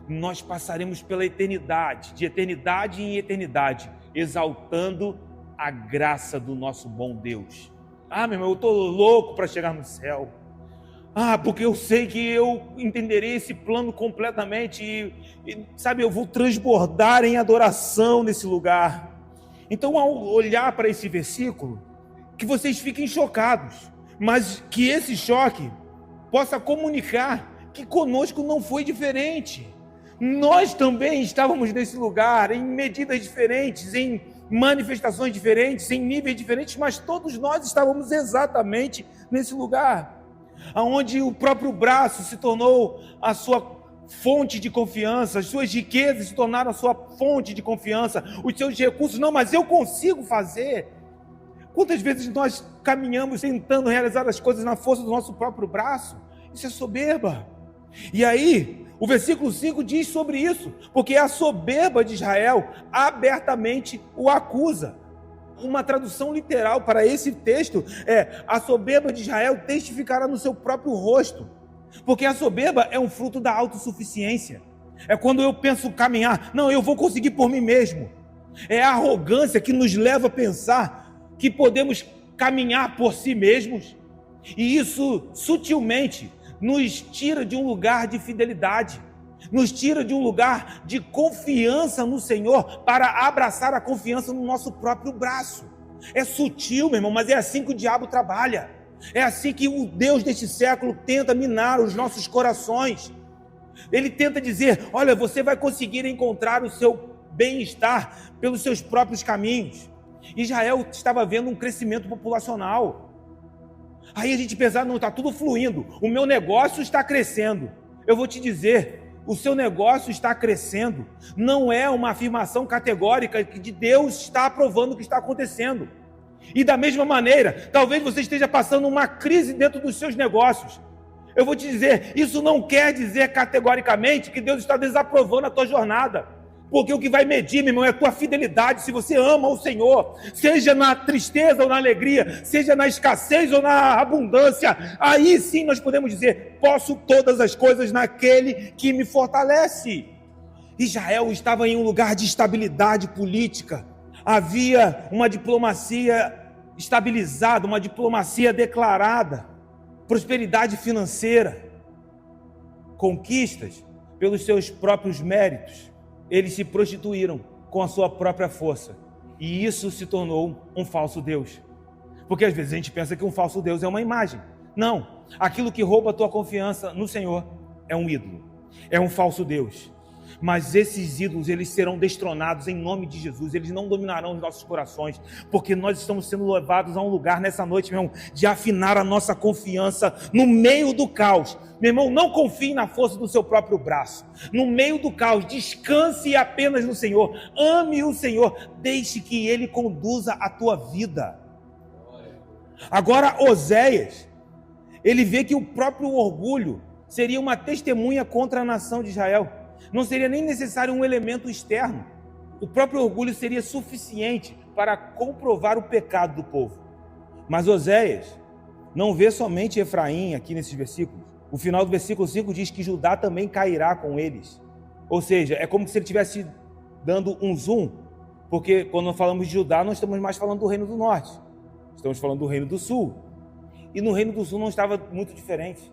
Nós passaremos pela eternidade, de eternidade em eternidade, exaltando a graça do nosso bom Deus. Meu irmão, eu estou louco para chegar no céu. Porque eu sei que eu entenderei esse plano completamente sabe, eu vou transbordar em adoração nesse lugar. Então, ao olhar para esse versículo, que vocês fiquem chocados, mas que esse choque possa comunicar que conosco não foi diferente. Nós também estávamos nesse lugar, em medidas diferentes, em manifestações diferentes, em níveis diferentes, mas todos nós estávamos exatamente nesse lugar, onde o próprio braço se tornou a sua fonte de confiança, as suas riquezas se tornaram a sua fonte de confiança, os seus recursos. Não, mas eu consigo fazer. Quantas vezes nós caminhamos tentando realizar as coisas na força do nosso próprio braço? Isso é soberba. E aí, o versículo 5 diz sobre isso, porque a soberba de Israel abertamente o acusa. Uma tradução literal para esse texto é: a soberba de Israel testificará no seu próprio rosto. Porque a soberba é um fruto da autossuficiência. É quando eu penso caminhar, não, eu vou conseguir por mim mesmo. É a arrogância que nos leva a pensar que podemos caminhar por si mesmos. E isso sutilmente nos tira de um lugar de fidelidade, nos tira de um lugar de confiança no Senhor para abraçar a confiança no nosso próprio braço. É sutil, meu irmão, mas é assim que o diabo trabalha. É assim que o Deus deste século tenta minar os nossos corações. Ele tenta dizer: olha, você vai conseguir encontrar o seu bem-estar pelos seus próprios caminhos. Israel estava vendo um crescimento populacional. Aí a gente pensa: não, está tudo fluindo, o meu negócio está crescendo. Eu vou te dizer, o seu negócio está crescendo não é uma afirmação categórica de Deus está aprovando o que está acontecendo. E da mesma maneira, talvez você esteja passando uma crise dentro dos seus negócios. Eu vou te dizer, isso não quer dizer categoricamente que Deus está desaprovando a tua jornada. Porque o que vai medir, meu irmão, é a tua fidelidade. Se você ama o Senhor, seja na tristeza ou na alegria, seja na escassez ou na abundância, aí sim nós podemos dizer: posso todas as coisas naquele que me fortalece. Israel estava em um lugar de estabilidade política. Havia uma diplomacia estabilizada, uma diplomacia declarada, prosperidade financeira, conquistas pelos seus próprios méritos. Eles se prostituíram com a sua própria força, e isso se tornou um falso Deus. Porque às vezes a gente pensa que um falso Deus é uma imagem. Não, aquilo que rouba a tua confiança no Senhor é um ídolo, é um falso Deus. Mas esses ídolos, eles serão destronados em nome de Jesus. Eles não dominarão os nossos corações, porque nós estamos sendo levados a um lugar nessa noite, meu irmão, de afinar a nossa confiança no meio do caos. Meu irmão, não confie na força do seu próprio braço. No meio do caos, descanse apenas no Senhor. Ame o Senhor, deixe que Ele conduza a tua vida. Agora, Oséias, ele vê que o próprio orgulho seria uma testemunha contra a nação de Israel. Não seria nem necessário um elemento externo. O próprio orgulho seria suficiente para comprovar o pecado do povo. Mas Oséias não vê somente Efraim aqui nesses versículos. O final do versículo 5 diz que Judá também cairá com eles. Ou seja, é como se ele estivesse dando um zoom, porque quando falamos de Judá, não estamos mais falando do reino do norte. Estamos falando do reino do sul. E no reino do sul não estava muito diferente.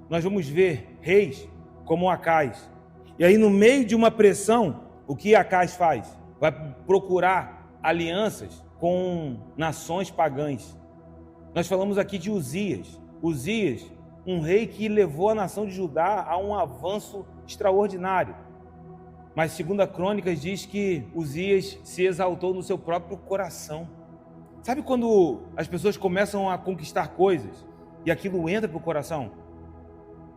Nós vamos ver reis como Acais. E aí, no meio de uma pressão, o que Acais faz? Vai procurar alianças com nações pagãs. Nós falamos aqui de Uzias. Uzias, um rei que levou a nação de Judá a um avanço extraordinário. Mas 2 Crônicas diz que Uzias se exaltou no seu próprio coração. Sabe quando as pessoas começam a conquistar coisas e aquilo entra para o coração?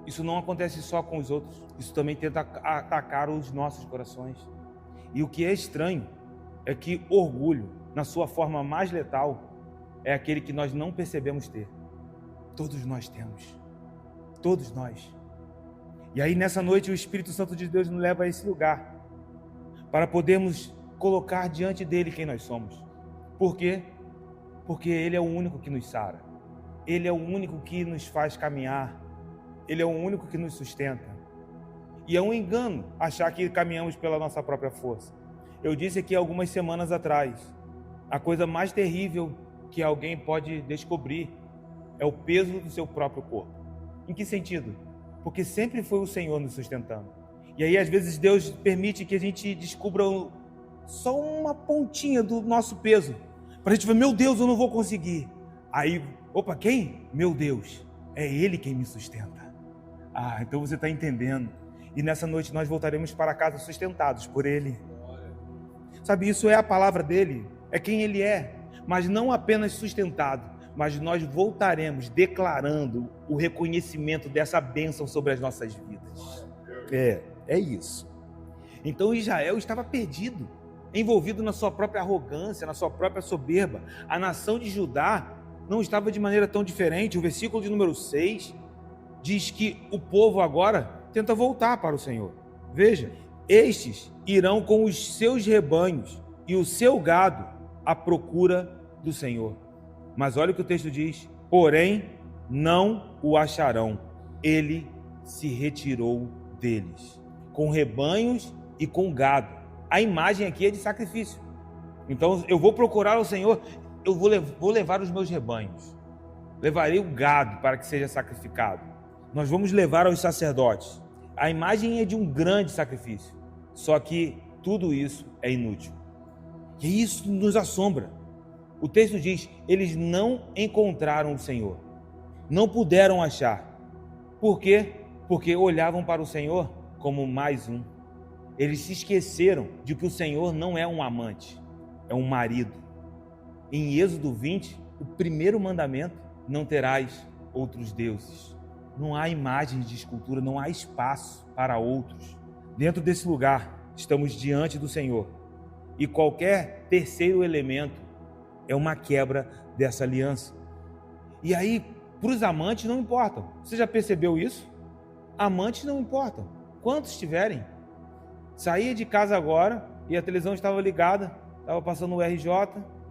Isso não acontece só com os outros, isso também tenta atacar os nossos corações. E o que é estranho é que orgulho, na sua forma mais letal, é aquele que nós não percebemos ter. Todos nós temos, todos nós. E aí nessa noite o Espírito Santo de Deus nos leva a esse lugar, para podermos colocar diante dele quem nós somos. Por quê? Porque ele é o único que nos sara, ele é o único que nos faz caminhar, ele é o único que nos sustenta. E é um engano achar que caminhamos pela nossa própria força. Eu disse aqui algumas semanas atrás, a coisa mais terrível que alguém pode descobrir é o peso do seu próprio corpo. Em que sentido? Porque sempre foi o Senhor nos sustentando. E aí às vezes Deus permite que a gente descubra só uma pontinha do nosso peso, para a gente ver: meu Deus, eu não vou conseguir. Aí, opa, quem? Meu Deus, é Ele quem me sustenta. Ah, então você está entendendo. E nessa noite nós voltaremos para casa sustentados por Ele. Sabe, isso é a palavra dEle, é quem Ele é. Mas não apenas sustentado, mas nós voltaremos declarando o reconhecimento dessa bênção sobre as nossas vidas. É isso. Então Israel estava perdido, envolvido na sua própria arrogância, na sua própria soberba. A nação de Judá não estava de maneira tão diferente. O versículo de número 6 diz que o povo agora tenta voltar para o Senhor. Veja, estes irão com os seus rebanhos e o seu gado à procura do Senhor. Mas olha o que o texto diz: porém, não o acharão. Ele se retirou deles, com rebanhos e com gado. A imagem aqui é de sacrifício. Então eu vou procurar o Senhor, eu vou levar os meus rebanhos, levarei o gado para que seja sacrificado. Nós vamos levar aos sacerdotes. A imagem é de um grande sacrifício, só que tudo isso é inútil. E isso nos assombra. O texto diz: eles não encontraram o Senhor, não puderam achar. Por quê? Porque olhavam para o Senhor como mais um. Eles se esqueceram de que o Senhor não é um amante, é um marido. Em Êxodo 20, o primeiro mandamento: não terás outros deuses. Não há imagens de escultura, não há espaço para outros. Dentro desse lugar, estamos diante do Senhor. E qualquer terceiro elemento é uma quebra dessa aliança. E aí, para os amantes não importam. Você já percebeu isso? Amantes não importam. Quantos tiverem? Saía de casa agora e a televisão estava ligada, estava passando o RJ,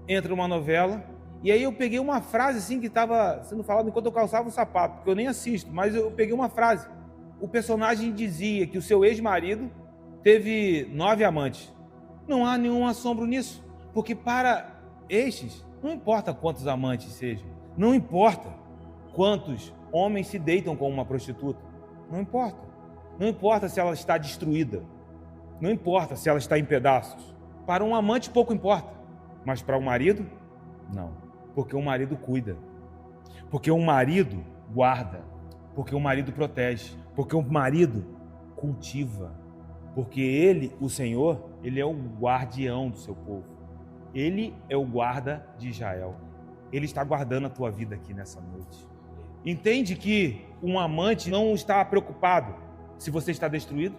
entra uma novela, e aí eu peguei uma frase assim que estava sendo falada enquanto eu calçava o sapato, porque eu nem assisto, mas eu peguei uma frase. O personagem dizia que o seu ex-marido teve 9 amantes. Não há nenhum assombro nisso, porque para estes, não importa quantos amantes sejam, não importa quantos homens se deitam com uma prostituta, não importa. Não importa se ela está destruída, não importa se ela está em pedaços. Para um amante pouco importa, mas para um marido, não. Porque o marido cuida, porque o marido guarda, porque o marido protege, porque o marido cultiva, porque ele, o Senhor, ele é o guardião do seu povo. Ele é o guarda de Israel. Ele está guardando a tua vida aqui nessa noite. Entende que um amante não está preocupado se você está destruído,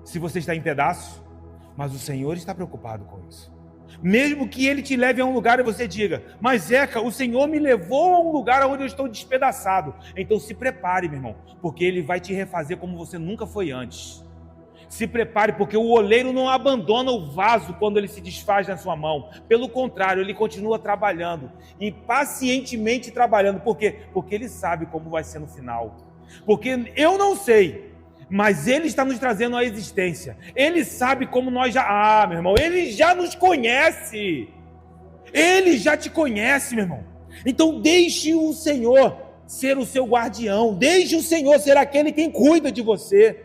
se você está em pedaços, mas o Senhor está preocupado com isso. Mesmo que ele te leve a um lugar e você diga: mas Zeca, o Senhor me levou a um lugar onde eu estou despedaçado. Então se prepare, meu irmão, porque ele vai te refazer como você nunca foi antes. Se prepare, porque o oleiro não abandona o vaso quando ele se desfaz na sua mão. Pelo contrário, ele continua trabalhando, e pacientemente trabalhando. Por quê? Porque ele sabe como vai ser no final. Porque eu não sei, mas ele está nos trazendo à existência. Ele sabe como nós já... Ah, meu irmão, ele já nos conhece. Ele já te conhece, meu irmão. Então deixe o Senhor ser o seu guardião. Deixe o Senhor ser aquele quem cuida de você.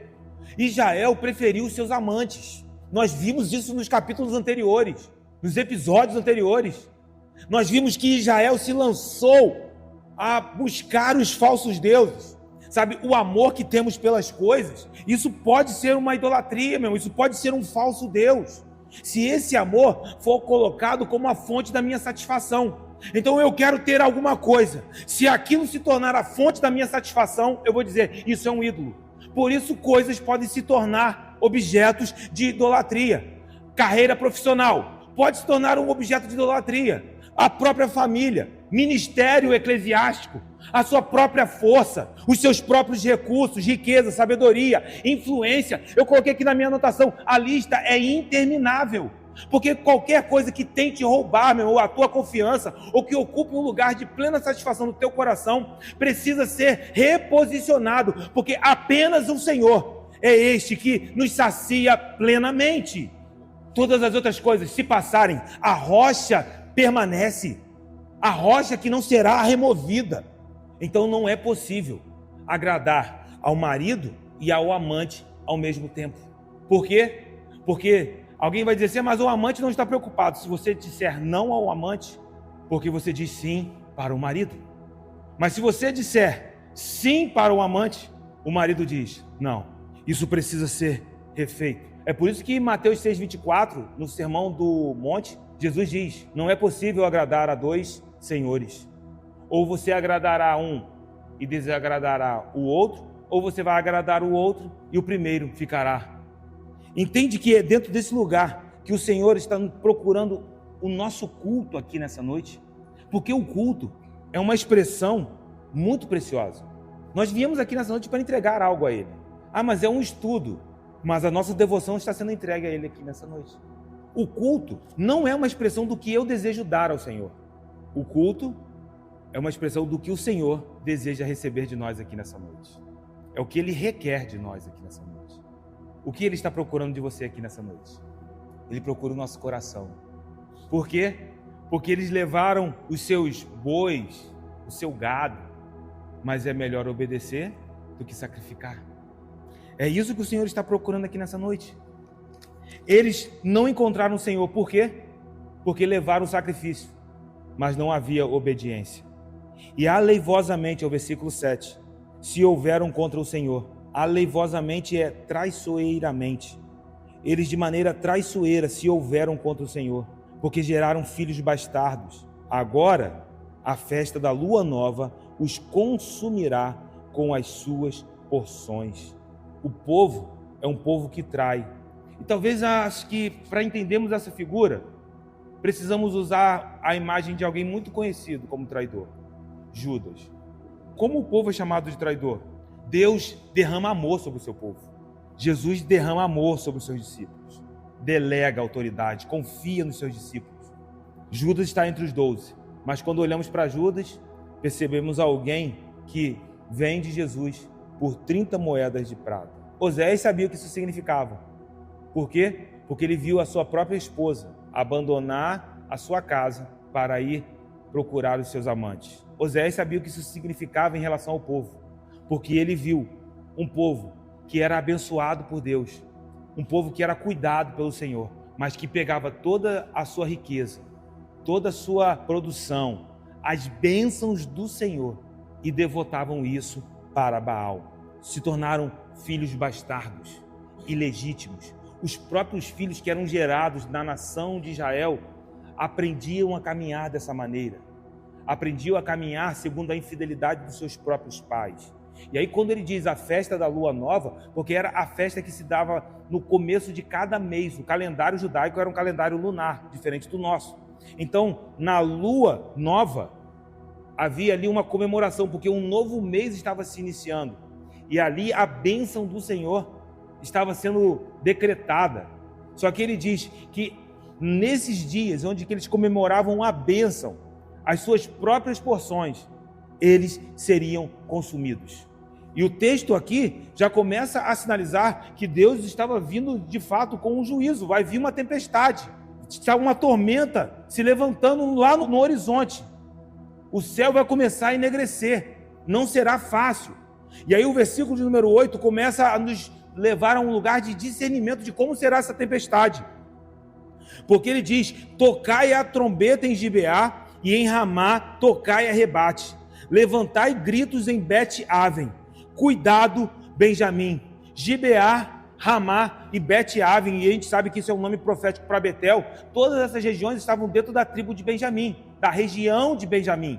Israel preferiu os seus amantes. Nós vimos isso nos capítulos anteriores, nos episódios anteriores. Nós vimos que Israel se lançou a buscar os falsos deuses. Sabe, o amor que temos pelas coisas, isso pode ser uma idolatria, meu irmão, isso pode ser um falso Deus. Se esse amor for colocado como a fonte da minha satisfação, então eu quero ter alguma coisa. Se aquilo se tornar a fonte da minha satisfação, eu vou dizer: isso é um ídolo. Por isso coisas podem se tornar objetos de idolatria. Carreira profissional pode se tornar um objeto de idolatria. A própria família, ministério eclesiástico, a sua própria força, os seus próprios recursos, riqueza, sabedoria, influência. Eu coloquei aqui na minha anotação, a lista é interminável. Porque qualquer coisa que tente roubar, meu, a tua confiança, ou que ocupe um lugar de plena satisfação no teu coração, precisa ser reposicionado, porque apenas o Senhor é este que nos sacia plenamente. Todas as outras coisas, se passarem, a rocha permanece, a rocha que não será removida. Então não é possível agradar ao marido e ao amante ao mesmo tempo. Por quê? Porque alguém vai dizer assim: mas o amante não está preocupado. Se você disser não ao amante, porque você diz sim para o marido. Mas se você disser sim para o amante, o marido diz: não, isso precisa ser refeito. É por isso que em Mateus 6,24, no Sermão do Monte, Jesus diz: não é possível agradar a 2 senhores. Ou você agradará um e desagradará o outro, ou você vai agradar o outro e o primeiro ficará. Entende que é dentro desse lugar que o Senhor está procurando o nosso culto aqui nessa noite? Porque o culto é uma expressão muito preciosa. Nós viemos aqui nessa noite para entregar algo a Ele. Ah, mas é um estudo. Mas a nossa devoção está sendo entregue a Ele aqui nessa noite. O culto não é uma expressão do que eu desejo dar ao Senhor. O culto é uma expressão do que o Senhor deseja receber de nós aqui nessa noite. É o que Ele requer de nós aqui nessa noite. O que Ele está procurando de você aqui nessa noite? Ele procura o nosso coração. Por quê? Porque eles levaram os seus bois, o seu gado, mas é melhor obedecer do que sacrificar. É isso que o Senhor está procurando aqui nessa noite. Eles não encontraram o Senhor, por quê? Porque levaram o sacrifício, mas não havia obediência. E aleivosamente, é o versículo 7, se houveram contra o Senhor, aleivosamente é traiçoeiramente. Eles de maneira traiçoeira se houveram contra o Senhor, porque geraram filhos bastardos. Agora, a festa da lua nova os consumirá com as suas porções. O povo é um povo que trai. E talvez acho que para entendermos essa figura, precisamos usar a imagem de alguém muito conhecido como traidor, Judas. Como o povo é chamado de traidor? Deus derrama amor sobre o seu povo. Jesus derrama amor sobre os seus discípulos. Delega autoridade, confia nos seus discípulos. Judas está entre os 12, mas quando olhamos para Judas, percebemos alguém que vende Jesus por 30 moedas de prata. Oséias sabia o que isso significava. Por quê? Porque ele viu a sua própria esposa abandonar a sua casa para ir procurar os seus amantes. Oséias sabia o que isso significava em relação ao povo, porque ele viu um povo que era abençoado por Deus, um povo que era cuidado pelo Senhor, mas que pegava toda a sua riqueza, toda a sua produção, as bênçãos do Senhor e devotavam isso para Baal. Se tornaram filhos bastardos, ilegítimos. Os próprios filhos que eram gerados na nação de Israel aprendiam a caminhar dessa maneira. Aprendiam a caminhar segundo a infidelidade dos seus próprios pais. E aí quando ele diz a festa da lua nova, porque era a festa que se dava no começo de cada mês. O calendário judaico era um calendário lunar, diferente do nosso. Então, na lua nova, havia ali uma comemoração, porque um novo mês estava se iniciando. E ali a bênção do Senhor estava sendo decretada. Só que ele diz que nesses dias onde que eles comemoravam a bênção, as suas próprias porções, eles seriam consumidos. E o texto aqui já começa a sinalizar que Deus estava vindo de fato com um juízo. Vai vir uma tempestade, está uma tormenta se levantando lá no horizonte. O céu vai começar a enegrecer, não será fácil. E aí o versículo de número 8 começa a nos levar a um lugar de discernimento de como será essa tempestade. Porque ele diz: tocai a trombeta em Gibeá e em Ramá tocai a rebate. Levantai gritos em Bet-Aven. Cuidado, Benjamim. Gibeá, Ramá e Bet-Aven, e a gente sabe que isso é um nome profético para Betel. Todas essas regiões estavam dentro da tribo de Benjamim, da região de Benjamim.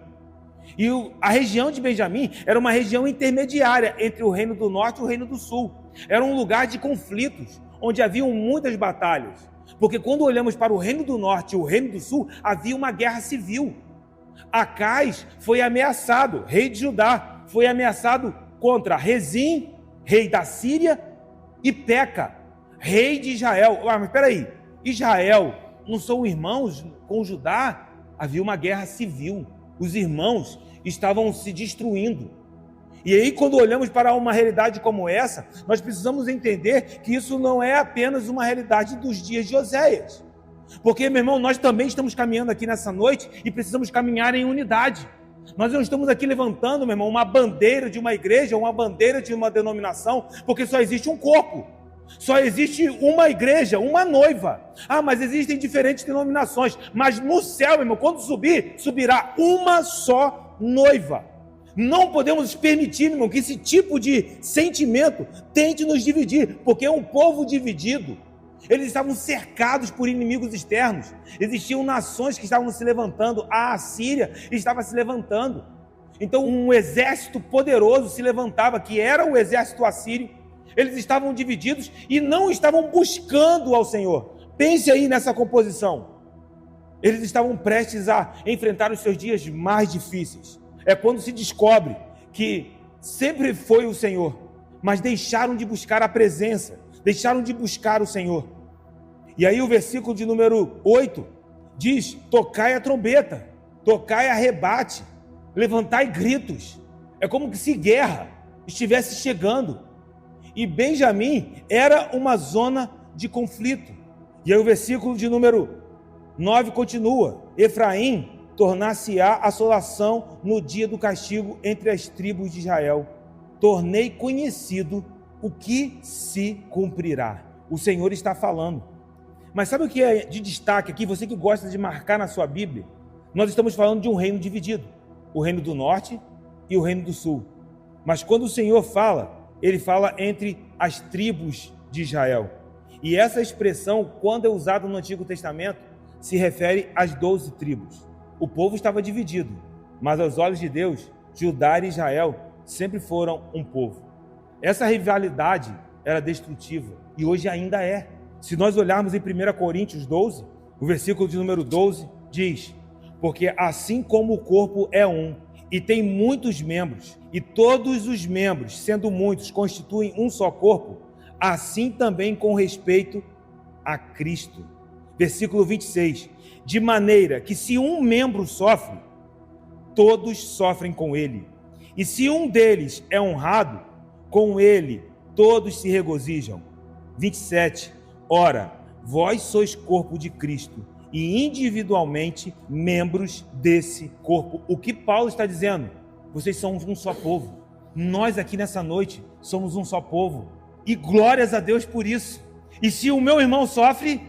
E a região de Benjamim era uma região intermediária entre o reino do norte e o reino do sul. Era um lugar de conflitos, onde haviam muitas batalhas. Porque quando olhamos para o reino do norte e o reino do sul, havia uma guerra civil. Acais foi ameaçado, rei de Judá, foi ameaçado contra Rezim, rei da Síria, e Peca, rei de Israel. Mas espera aí, Israel não são irmãos com Judá? Havia uma guerra civil. Os irmãos estavam se destruindo. E aí, quando olhamos para uma realidade como essa, nós precisamos entender que isso não é apenas uma realidade dos dias de Oséias. Porque, meu irmão, nós também estamos caminhando aqui nessa noite e precisamos caminhar em unidade. Nós não estamos aqui levantando, meu irmão, uma bandeira de uma igreja, uma bandeira de uma denominação, porque só existe um corpo. Só existe uma igreja, uma noiva. Mas existem diferentes denominações. Mas no céu, meu irmão, quando subir, subirá uma só noiva. Não podemos permitir, meu irmão, que esse tipo de sentimento tente nos dividir, porque é um povo dividido. Eles estavam cercados por inimigos externos. Existiam nações que estavam se levantando. A Assíria estava se levantando. Então um exército poderoso se levantava, que era o exército assírio. Eles estavam divididos e não estavam buscando ao Senhor. Pense aí nessa composição. Eles estavam prestes a enfrentar os seus dias mais difíceis. É quando se descobre que sempre foi o Senhor, mas deixaram de buscar a presença, deixaram de buscar o Senhor. E aí o versículo de número 8 diz: tocai a trombeta, tocai a rebate, levantai gritos. É como que se guerra estivesse chegando. E Benjamim era uma zona de conflito. E aí o versículo de número 9 continua: Efraim tornar-se-á assolação no dia do castigo entre as tribos de Israel. Tornei conhecido o que se cumprirá. O Senhor está falando. Mas sabe o que é de destaque aqui? Você que gosta de marcar na sua Bíblia, nós estamos falando de um reino dividido, o reino do norte e o reino do sul. Mas quando o Senhor fala, ele fala entre as tribos de Israel. E essa expressão, quando é usada no Antigo Testamento, se refere às 12 tribos. O povo estava dividido, mas aos olhos de Deus, Judá e Israel sempre foram um povo. Essa rivalidade era destrutiva e hoje ainda é. Se nós olharmos em 1 Coríntios 12, o versículo de número 12 diz: porque assim como o corpo é um e tem muitos membros, e todos os membros, sendo muitos, constituem um só corpo, assim também com respeito a Cristo. Versículo 26, de maneira que se um membro sofre, todos sofrem com ele. E se um deles é honrado, com ele todos se regozijam. 27, ora, vós sois corpo de Cristo e individualmente membros desse corpo. O que Paulo está dizendo? Vocês são um só povo. Nós aqui nessa noite somos um só povo. E glórias a Deus por isso. E se o meu irmão sofre,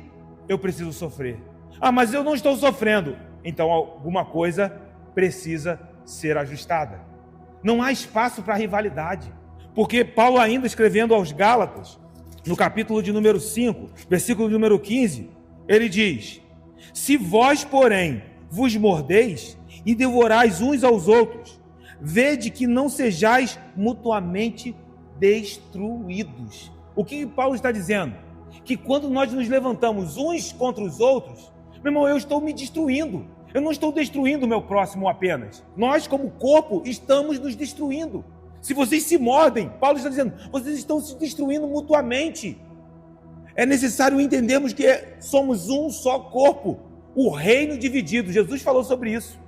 eu preciso sofrer. Ah, mas eu não estou sofrendo. Então alguma coisa precisa ser ajustada. Não há espaço para rivalidade. Porque Paulo, ainda escrevendo aos Gálatas, no capítulo de número 5, versículo de número 15, ele diz: se vós, porém, vos mordeis e devorais uns aos outros, vede que não sejais mutuamente destruídos. O que Paulo está dizendo? Que quando nós nos levantamos uns contra os outros, meu irmão, eu estou me destruindo. Eu não estou destruindo o meu próximo apenas. Nós, como corpo, estamos nos destruindo. Se vocês se mordem, Paulo está dizendo, vocês estão se destruindo mutuamente. É necessário entendermos que somos um só corpo. O reino dividido, Jesus falou sobre isso,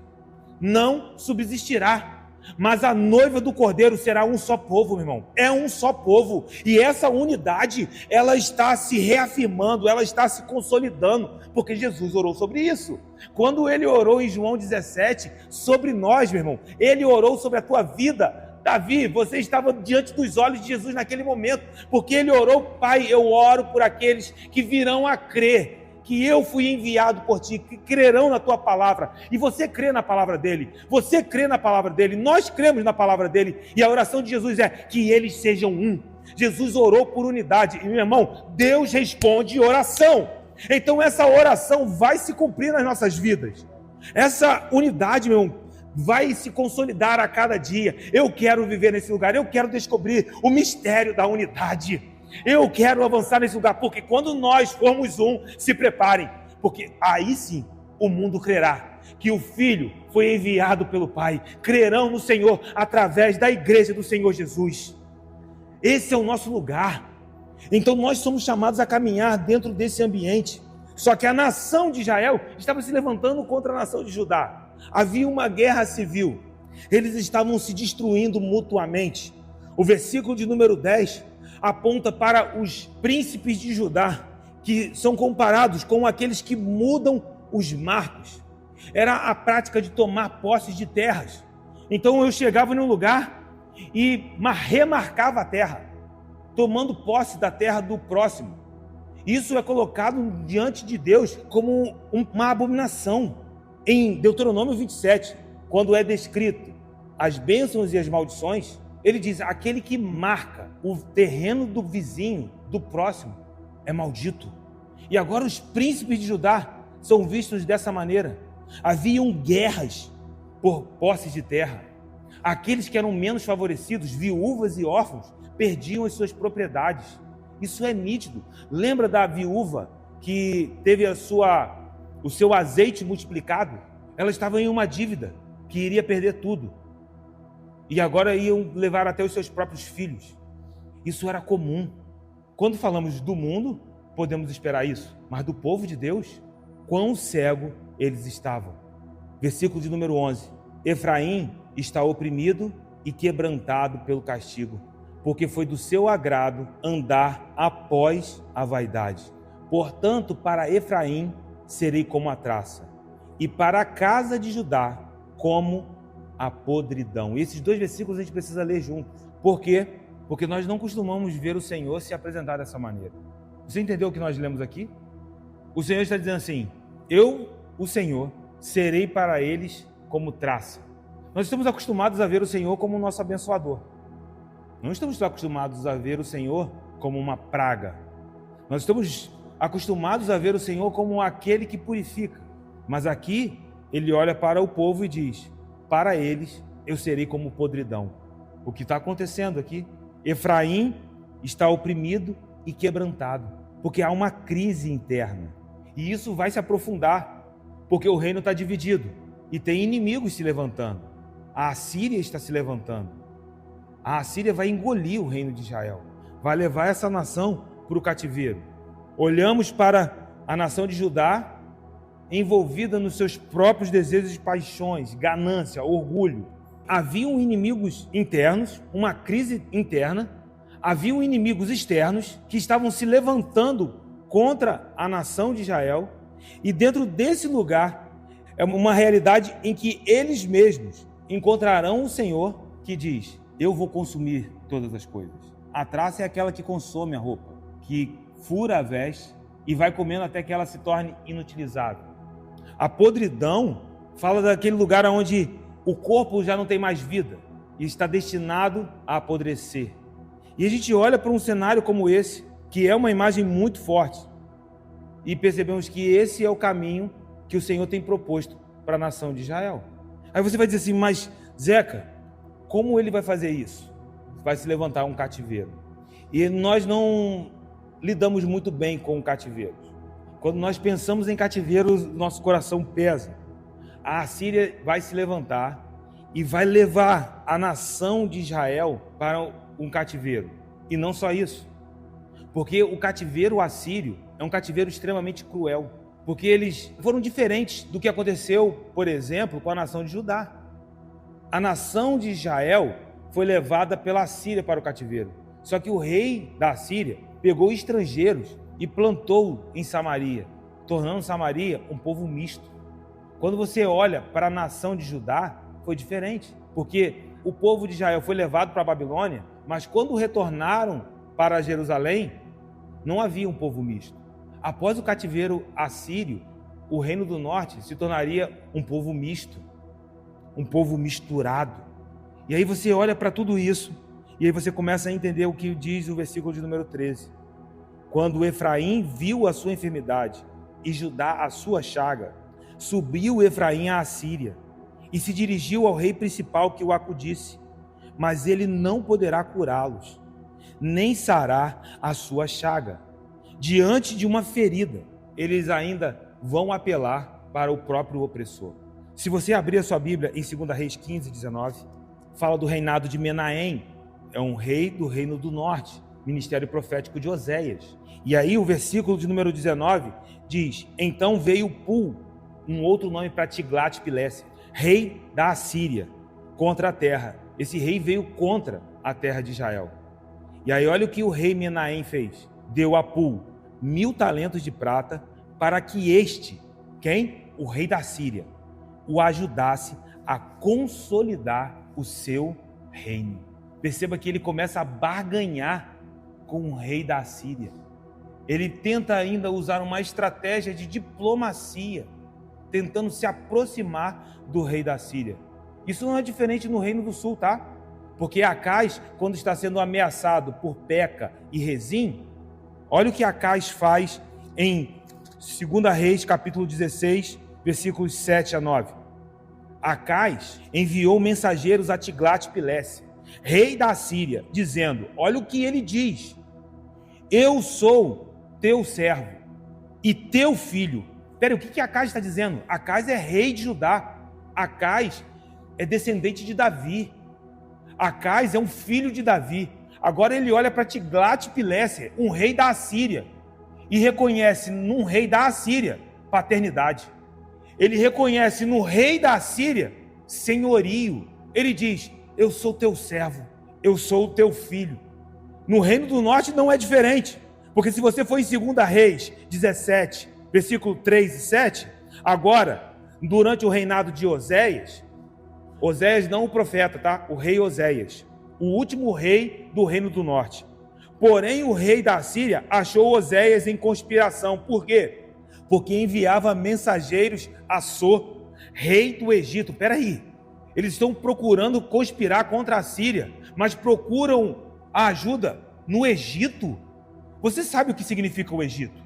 não subsistirá. Mas a noiva do Cordeiro será um só povo, meu irmão. É um só povo. E essa unidade, ela está se reafirmando, ela está se consolidando, porque Jesus orou sobre isso. Quando ele orou em João 17, sobre nós, meu irmão, ele orou sobre a tua vida. Davi, você estava diante dos olhos de Jesus naquele momento, porque ele orou: Pai, eu oro por aqueles que virão a crer que eu fui enviado por ti, que crerão na tua palavra. E você crê na palavra dele, você crê na palavra dele, nós cremos na palavra dele, e a oração de Jesus é que eles sejam um. Jesus orou por unidade, e meu irmão, Deus responde oração. Então essa oração vai se cumprir nas nossas vidas, essa unidade, meu irmão, vai se consolidar a cada dia. Eu quero viver nesse lugar, eu quero descobrir o mistério da unidade. Eu quero avançar nesse lugar, porque quando nós formos um, se preparem, porque aí sim o mundo crerá que o Filho foi enviado pelo Pai. Crerão no Senhor através da igreja do Senhor Jesus. Esse é o nosso lugar. Então nós somos chamados a caminhar dentro desse ambiente. Só que a nação de Israel estava se levantando contra a nação de Judá. Havia uma guerra civil. Eles estavam se destruindo mutuamente. O versículo de número 10 aponta para os príncipes de Judá, que são comparados com aqueles que mudam os marcos. Era a prática de tomar posse de terras. Então eu chegava num lugar e remarcava a terra, tomando posse da terra do próximo. Isso é colocado diante de Deus como uma abominação. Em Deuteronômio 27, quando é descrito as bênçãos e as maldições, ele diz: aquele que marca o terreno do vizinho, do próximo, é maldito. E agora os príncipes de Judá são vistos dessa maneira. Haviam guerras por posses de terra. Aqueles que eram menos favorecidos, viúvas e órfãos, perdiam as suas propriedades. Isso é nítido. Lembra da viúva que teve o seu azeite multiplicado? Ela estava em uma dívida, que iria perder tudo. E agora iam levar até os seus próprios filhos. Isso era comum. Quando falamos do mundo, podemos esperar isso. Mas do povo de Deus, quão cego eles estavam. Versículo de número 11. Efraim está oprimido e quebrantado pelo castigo, porque foi do seu agrado andar após a vaidade. Portanto, para Efraim serei como a traça, e para a casa de Judá como a podridão. E esses dois versículos a gente precisa ler juntos. Por quê? Porque nós não costumamos ver o Senhor se apresentar dessa maneira. Você entendeu o que nós lemos aqui? O Senhor está dizendo assim: eu, o Senhor, serei para eles como traça. Nós estamos acostumados a ver o Senhor como o nosso abençoador. Não estamos acostumados a ver o Senhor como uma praga. Nós estamos acostumados a ver o Senhor como aquele que purifica. Mas aqui, ele olha para o povo e diz: para eles eu serei como podridão. O que está acontecendo aqui? Efraim está oprimido e quebrantado, porque há uma crise interna. E isso vai se aprofundar, porque o reino está dividido e tem inimigos se levantando. A Assíria está se levantando. A Assíria vai engolir o reino de Israel, vai levar essa nação para o cativeiro. Olhamos para a nação de Judá, envolvida nos seus próprios desejos e paixões, ganância, orgulho. Haviam inimigos internos, uma crise interna, haviam inimigos externos que estavam se levantando contra a nação de Israel, e dentro desse lugar é uma realidade em que eles mesmos encontrarão o Senhor que diz: eu vou consumir todas as coisas. A traça é aquela que consome a roupa, que fura a veste e vai comendo até que ela se torne inutilizável. A podridão fala daquele lugar onde o corpo já não tem mais vida e está destinado a apodrecer. E a gente olha para um cenário como esse, que é uma imagem muito forte, e percebemos que esse é o caminho que o Senhor tem proposto para a nação de Israel. Aí você vai dizer assim: mas Zeca, como ele vai fazer isso? Vai se levantar um cativeiro. E nós não lidamos muito bem com cativeiros. Quando nós pensamos em cativeiro, nosso coração pesa. A Assíria vai se levantar e vai levar a nação de Israel para um cativeiro. E não só isso, porque o cativeiro assírio é um cativeiro extremamente cruel, porque eles foram diferentes do que aconteceu, por exemplo, com a nação de Judá. A nação de Israel foi levada pela Assíria para o cativeiro, só que o rei da Assíria pegou estrangeiros e plantou em Samaria, tornando Samaria um povo misto. Quando você olha para a nação de Judá, foi diferente, porque o povo de Israel foi levado para a Babilônia, mas quando retornaram para Jerusalém, não havia um povo misto. Após o cativeiro assírio, o reino do norte se tornaria um povo misto, um povo misturado. E aí você olha para tudo isso, e aí você começa a entender o que diz o versículo de número 13. Quando Efraim viu a sua enfermidade e Judá a sua chaga, subiu Efraim à Assíria e se dirigiu ao rei principal que o acudisse, mas ele não poderá curá-los, nem sarar a sua chaga. Diante de uma ferida, eles ainda vão apelar para o próprio opressor. Se você abrir a sua Bíblia em 2 Reis 15, 19, fala do reinado de Menahem, é um rei do reino do norte, ministério profético de Oséias. E aí o versículo de número 19 diz: então veio Pul, um outro nome para Tiglat-Pileser, rei da Assíria, contra a terra. Esse rei veio contra a terra de Israel. E aí olha o que o rei Menahem fez: deu a Pul 1000 talentos de prata para que este, quem? O rei da Síria, o ajudasse a consolidar o seu reino. Perceba que ele começa a barganhar com o rei da Síria. Ele tenta ainda usar uma estratégia de diplomacia, tentando se aproximar do rei da Síria. Isso não é diferente no Reino do Sul, tá? Porque Acais, quando está sendo ameaçado por Peca e Rezim, olha o que Acais faz em 2 Reis, capítulo 16, versículos 7 a 9. Acais enviou mensageiros a Tiglat-Pileser, rei da Síria, dizendo: olha o que ele diz: eu sou teu servo e teu filho. Peraí, o que Acais está dizendo? Acais é rei de Judá. Acais é descendente de Davi. Acais é um filho de Davi. Agora ele olha para Tiglat-Pileser, um rei da Assíria, e reconhece num rei da Assíria paternidade. Ele reconhece no rei da Assíria senhorio. Ele diz: eu sou teu servo, eu sou o teu filho. No reino do norte não é diferente, porque se você for em 2 Reis 17, versículo 3 e 7, agora, durante o reinado de Oséias não o profeta, tá? O rei Oséias, o último rei do reino do norte. Porém, o rei da Síria achou Oséias em conspiração. Por quê? Porque enviava mensageiros a So, rei do Egito. Peraí, eles estão procurando conspirar contra a Síria, mas procuram a ajuda no Egito. Você sabe o que significa o Egito?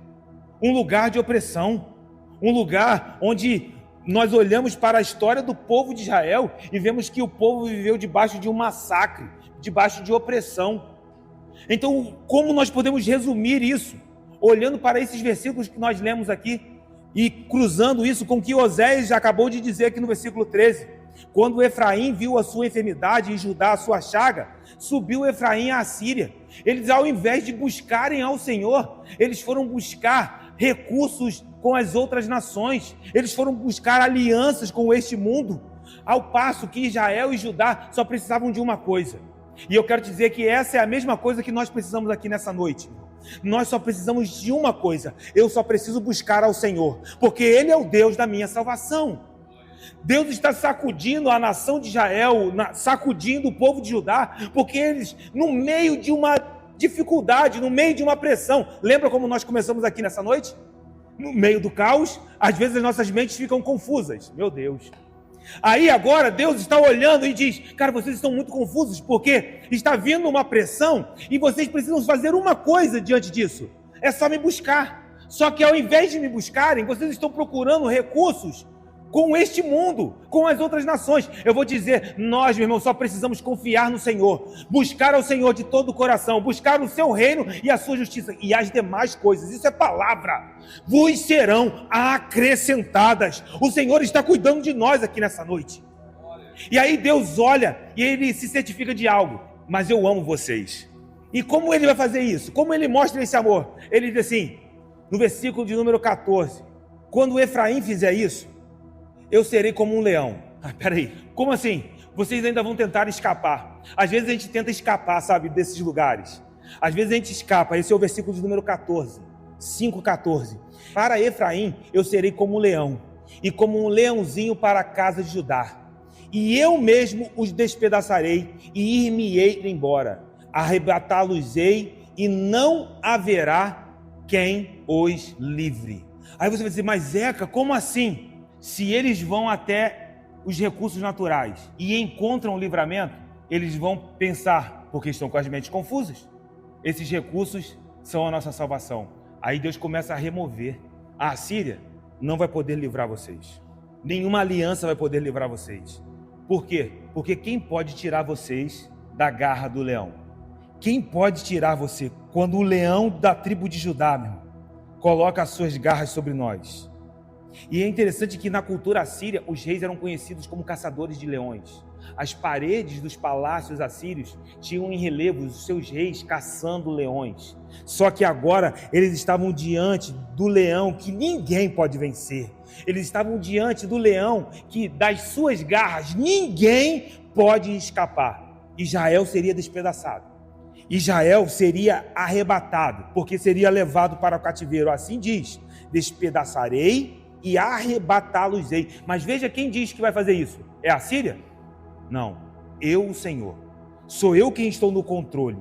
Um lugar de opressão, um lugar onde nós olhamos para a história do povo de Israel e vemos que o povo viveu debaixo de um massacre, debaixo de opressão. Então, como nós podemos resumir isso? Olhando para esses versículos que nós lemos aqui e cruzando isso com o que Oséias acabou de dizer aqui no versículo 13. Quando Efraim viu a sua enfermidade e Judá a sua chaga, subiu Efraim à Síria. Eles, ao invés de buscarem ao Senhor, eles foram buscar recursos com as outras nações. Eles foram buscar alianças com este mundo, ao passo que Israel e Judá só precisavam de uma coisa. E eu quero te dizer que essa é a mesma coisa que nós precisamos aqui nessa noite. Nós só precisamos de uma coisa: eu só preciso buscar ao Senhor, porque Ele é o Deus da minha salvação. Deus está sacudindo a nação de Israel, sacudindo o povo de Judá, porque eles, no meio de uma dificuldade, no meio de uma pressão, lembra como nós começamos aqui nessa noite? No meio do caos, às vezes as nossas mentes ficam confusas. Meu Deus! Aí agora Deus está olhando e diz: cara, vocês estão muito confusos, porque está vindo uma pressão e vocês precisam fazer uma coisa diante disso: é só me buscar. Só que ao invés de me buscarem, vocês estão procurando recursos com este mundo, com as outras nações. Eu vou dizer, nós, meu irmão, só precisamos confiar no Senhor, buscar ao Senhor de todo o coração, buscar o seu reino e a sua justiça, e as demais coisas, isso é palavra, vos serão acrescentadas. O Senhor está cuidando de nós aqui nessa noite. E aí Deus olha e Ele se certifica de algo: mas eu amo vocês. E como Ele vai fazer isso? Como Ele mostra esse amor? Ele diz assim, no versículo de número 14, quando Efraim fizer isso, eu serei como um leão. Peraí, como assim? Vocês ainda vão tentar escapar. Às vezes a gente tenta escapar, sabe, desses lugares. Às vezes a gente escapa. Esse é o versículo de número 14, 5:14. Para Efraim eu serei como um leão, e como um leãozinho para a casa de Judá. E eu mesmo os despedaçarei e ir-me-ei embora. Arrebatá-los-ei e não haverá quem os livre. Aí você vai dizer, mas Zeca, como assim? Se eles vão até os recursos naturais e encontram o livramento, eles vão pensar, porque estão com as mentes confusas, esses recursos são a nossa salvação. Aí Deus começa a remover. A Assíria não vai poder livrar vocês. Nenhuma aliança vai poder livrar vocês. Por quê? Porque quem pode tirar vocês da garra do leão? Quem pode tirar você quando o leão da tribo de Judá, meu irmão, coloca as suas garras sobre nós? E é interessante que na cultura assíria, os reis eram conhecidos como caçadores de leões. As paredes dos palácios assírios tinham em relevo os seus reis caçando leões. Só que agora eles estavam diante do leão que ninguém pode vencer. Eles estavam diante do leão que das suas garras ninguém pode escapar. Israel seria despedaçado. Israel seria arrebatado, porque seria levado para o cativeiro. Assim diz: despedaçarei e arrebatá-los-ei. Mas veja quem diz que vai fazer isso. É a Síria? Não, eu, o Senhor. Sou eu quem estou no controle.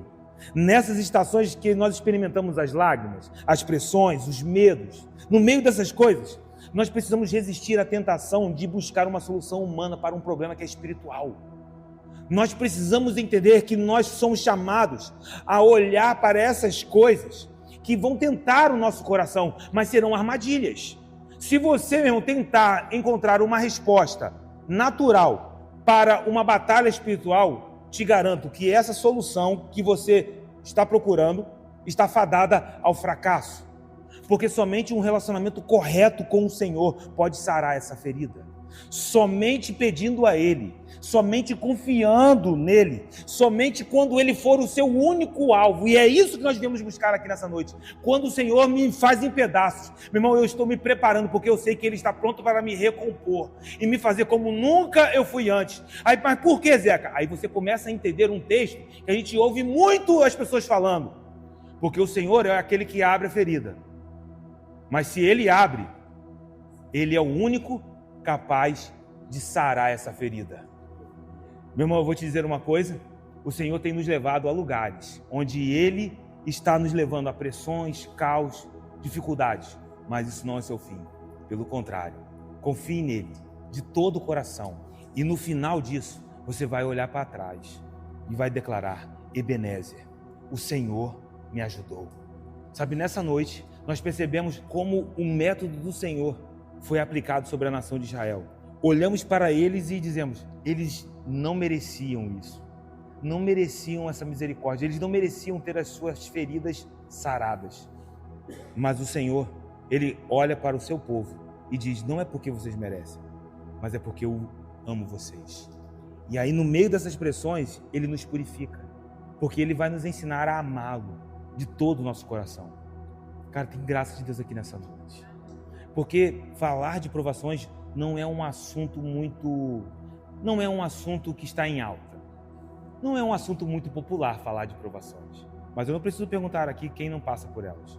Nessas estações que nós experimentamos as lágrimas, as pressões, os medos, no meio dessas coisas, nós precisamos resistir à tentação de buscar uma solução humana para um problema que é espiritual. Nós precisamos entender que nós somos chamados a olhar para essas coisas que vão tentar o nosso coração, mas serão armadilhas. Se você, meu irmão, tentar encontrar uma resposta natural para uma batalha espiritual, te garanto que essa solução que você está procurando está fadada ao fracasso. Porque somente um relacionamento correto com o Senhor pode sarar essa ferida. somente pedindo a Ele, somente confiando nele, somente quando Ele for o seu único alvo. E é isso que nós devemos buscar aqui nessa noite. Quando o Senhor me faz em pedaços, meu irmão, eu estou me preparando, porque eu sei que Ele está pronto para me recompor e me fazer como nunca eu fui antes. Aí, mas por que, Zeca? Aí você começa a entender um texto que a gente ouve muito as pessoas falando, porque o Senhor é aquele que abre a ferida, mas se Ele abre, Ele é o único capaz de sarar essa ferida. Meu irmão, eu vou te dizer uma coisa, o Senhor tem nos levado a lugares onde Ele está nos levando a pressões, caos, dificuldades, mas isso não é seu fim. Pelo contrário, confie nele de todo o coração e no final disso você vai olhar para trás e vai declarar: Ebenezer, o Senhor me ajudou. Sabe, nessa noite nós percebemos como o método do Senhor foi aplicado sobre a nação de Israel. Olhamos para eles e dizemos: eles não mereciam isso, não mereciam essa misericórdia, eles não mereciam ter as suas feridas saradas. Mas o Senhor, Ele olha para o seu povo e diz: não é porque vocês merecem, mas é porque eu amo vocês. E aí, no meio dessas pressões, Ele nos purifica, porque Ele vai nos ensinar a amá-lo de todo o nosso coração. Cara, tem graça de Deus aqui nessa noite, porque falar de provações não é um assunto que está em alta. Não é um assunto muito popular falar de provações. Mas eu não preciso perguntar aqui quem não passa por elas.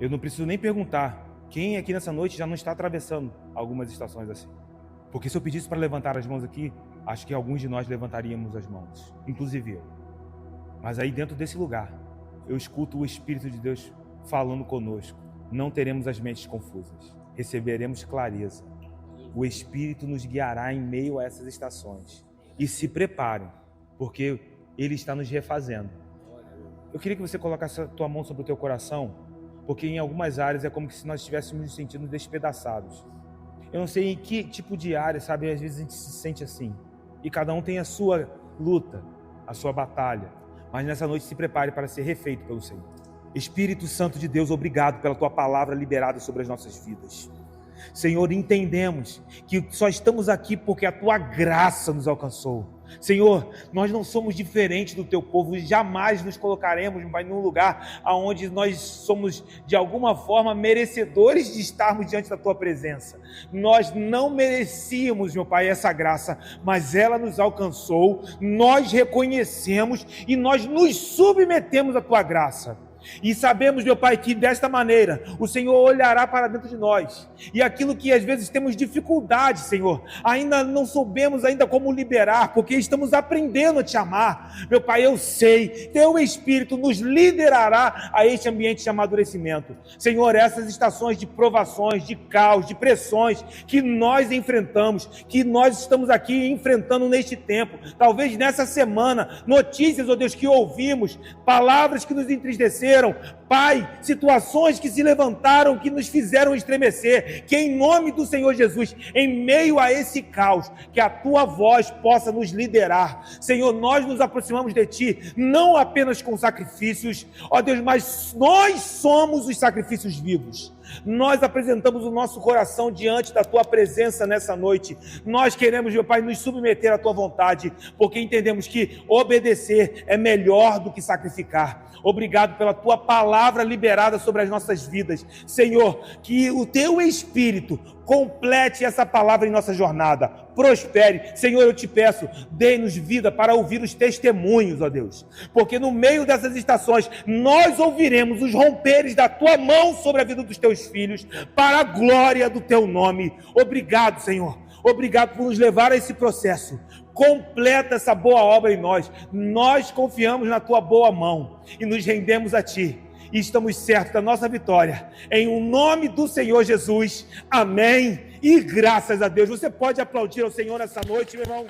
Eu não preciso nem perguntar quem aqui nessa noite já não está atravessando algumas estações assim. Porque se eu pedisse para levantar as mãos aqui, acho que alguns de nós levantaríamos as mãos, inclusive eu. Mas aí dentro desse lugar, eu escuto o Espírito de Deus falando conosco. Não teremos as mentes confusas. Receberemos clareza. O Espírito nos guiará em meio a essas estações. E se preparem, porque Ele está nos refazendo. Eu queria que você colocasse a tua mão sobre o teu coração, porque em algumas áreas é como se nós estivéssemos nos sentindo despedaçados. Eu não sei em que tipo de área, sabe, às vezes a gente se sente assim. E cada um tem a sua luta, a sua batalha. Mas nessa noite se prepare para ser refeito pelo Senhor. Espírito Santo de Deus, obrigado pela tua palavra liberada sobre as nossas vidas. Senhor, entendemos que só estamos aqui porque a tua graça nos alcançou. Senhor, nós não somos diferentes do teu povo, jamais nos colocaremos em um lugar onde nós somos de alguma forma merecedores de estarmos diante da tua presença. Nós não merecíamos, meu Pai, essa graça, mas ela nos alcançou, nós reconhecemos e nós nos submetemos à tua graça. E sabemos, meu Pai, que desta maneira o Senhor olhará para dentro de nós, e aquilo que às vezes temos dificuldade, Senhor, ainda não soubemos ainda como liberar, porque estamos aprendendo a te amar. Meu Pai, eu sei, teu Espírito nos liderará a este ambiente de amadurecimento. Senhor, essas estações de provações, de caos, de pressões que nós enfrentamos, que nós estamos aqui enfrentando neste tempo, talvez nessa semana, notícias, ó Deus, que ouvimos, palavras que nos entristeceram, Pai, situações que se levantaram, que nos fizeram estremecer, que em nome do Senhor Jesus, em meio a esse caos, que a tua voz possa nos liderar. Senhor, nós nos aproximamos de ti, não apenas com sacrifícios, ó Deus, mas nós somos os sacrifícios vivos. Nós apresentamos o nosso coração diante da tua presença nessa noite. Nós queremos, meu Pai, nos submeter à tua vontade, porque entendemos que obedecer é melhor do que sacrificar. Obrigado pela tua palavra liberada sobre as nossas vidas. Senhor, que o teu Espírito complete essa palavra em nossa jornada, prospere. Senhor, eu te peço, dê-nos vida para ouvir os testemunhos, ó Deus, porque no meio dessas estações, nós ouviremos os romperes da tua mão sobre a vida dos teus filhos, para a glória do teu nome. Obrigado, Senhor, obrigado por nos levar a esse processo. Completa essa boa obra em nós. Nós confiamos na tua boa mão e nos rendemos a ti. E estamos certos da nossa vitória. Em o nome do Senhor Jesus. Amém. E graças a Deus. Você pode aplaudir ao Senhor nessa noite, meu irmão?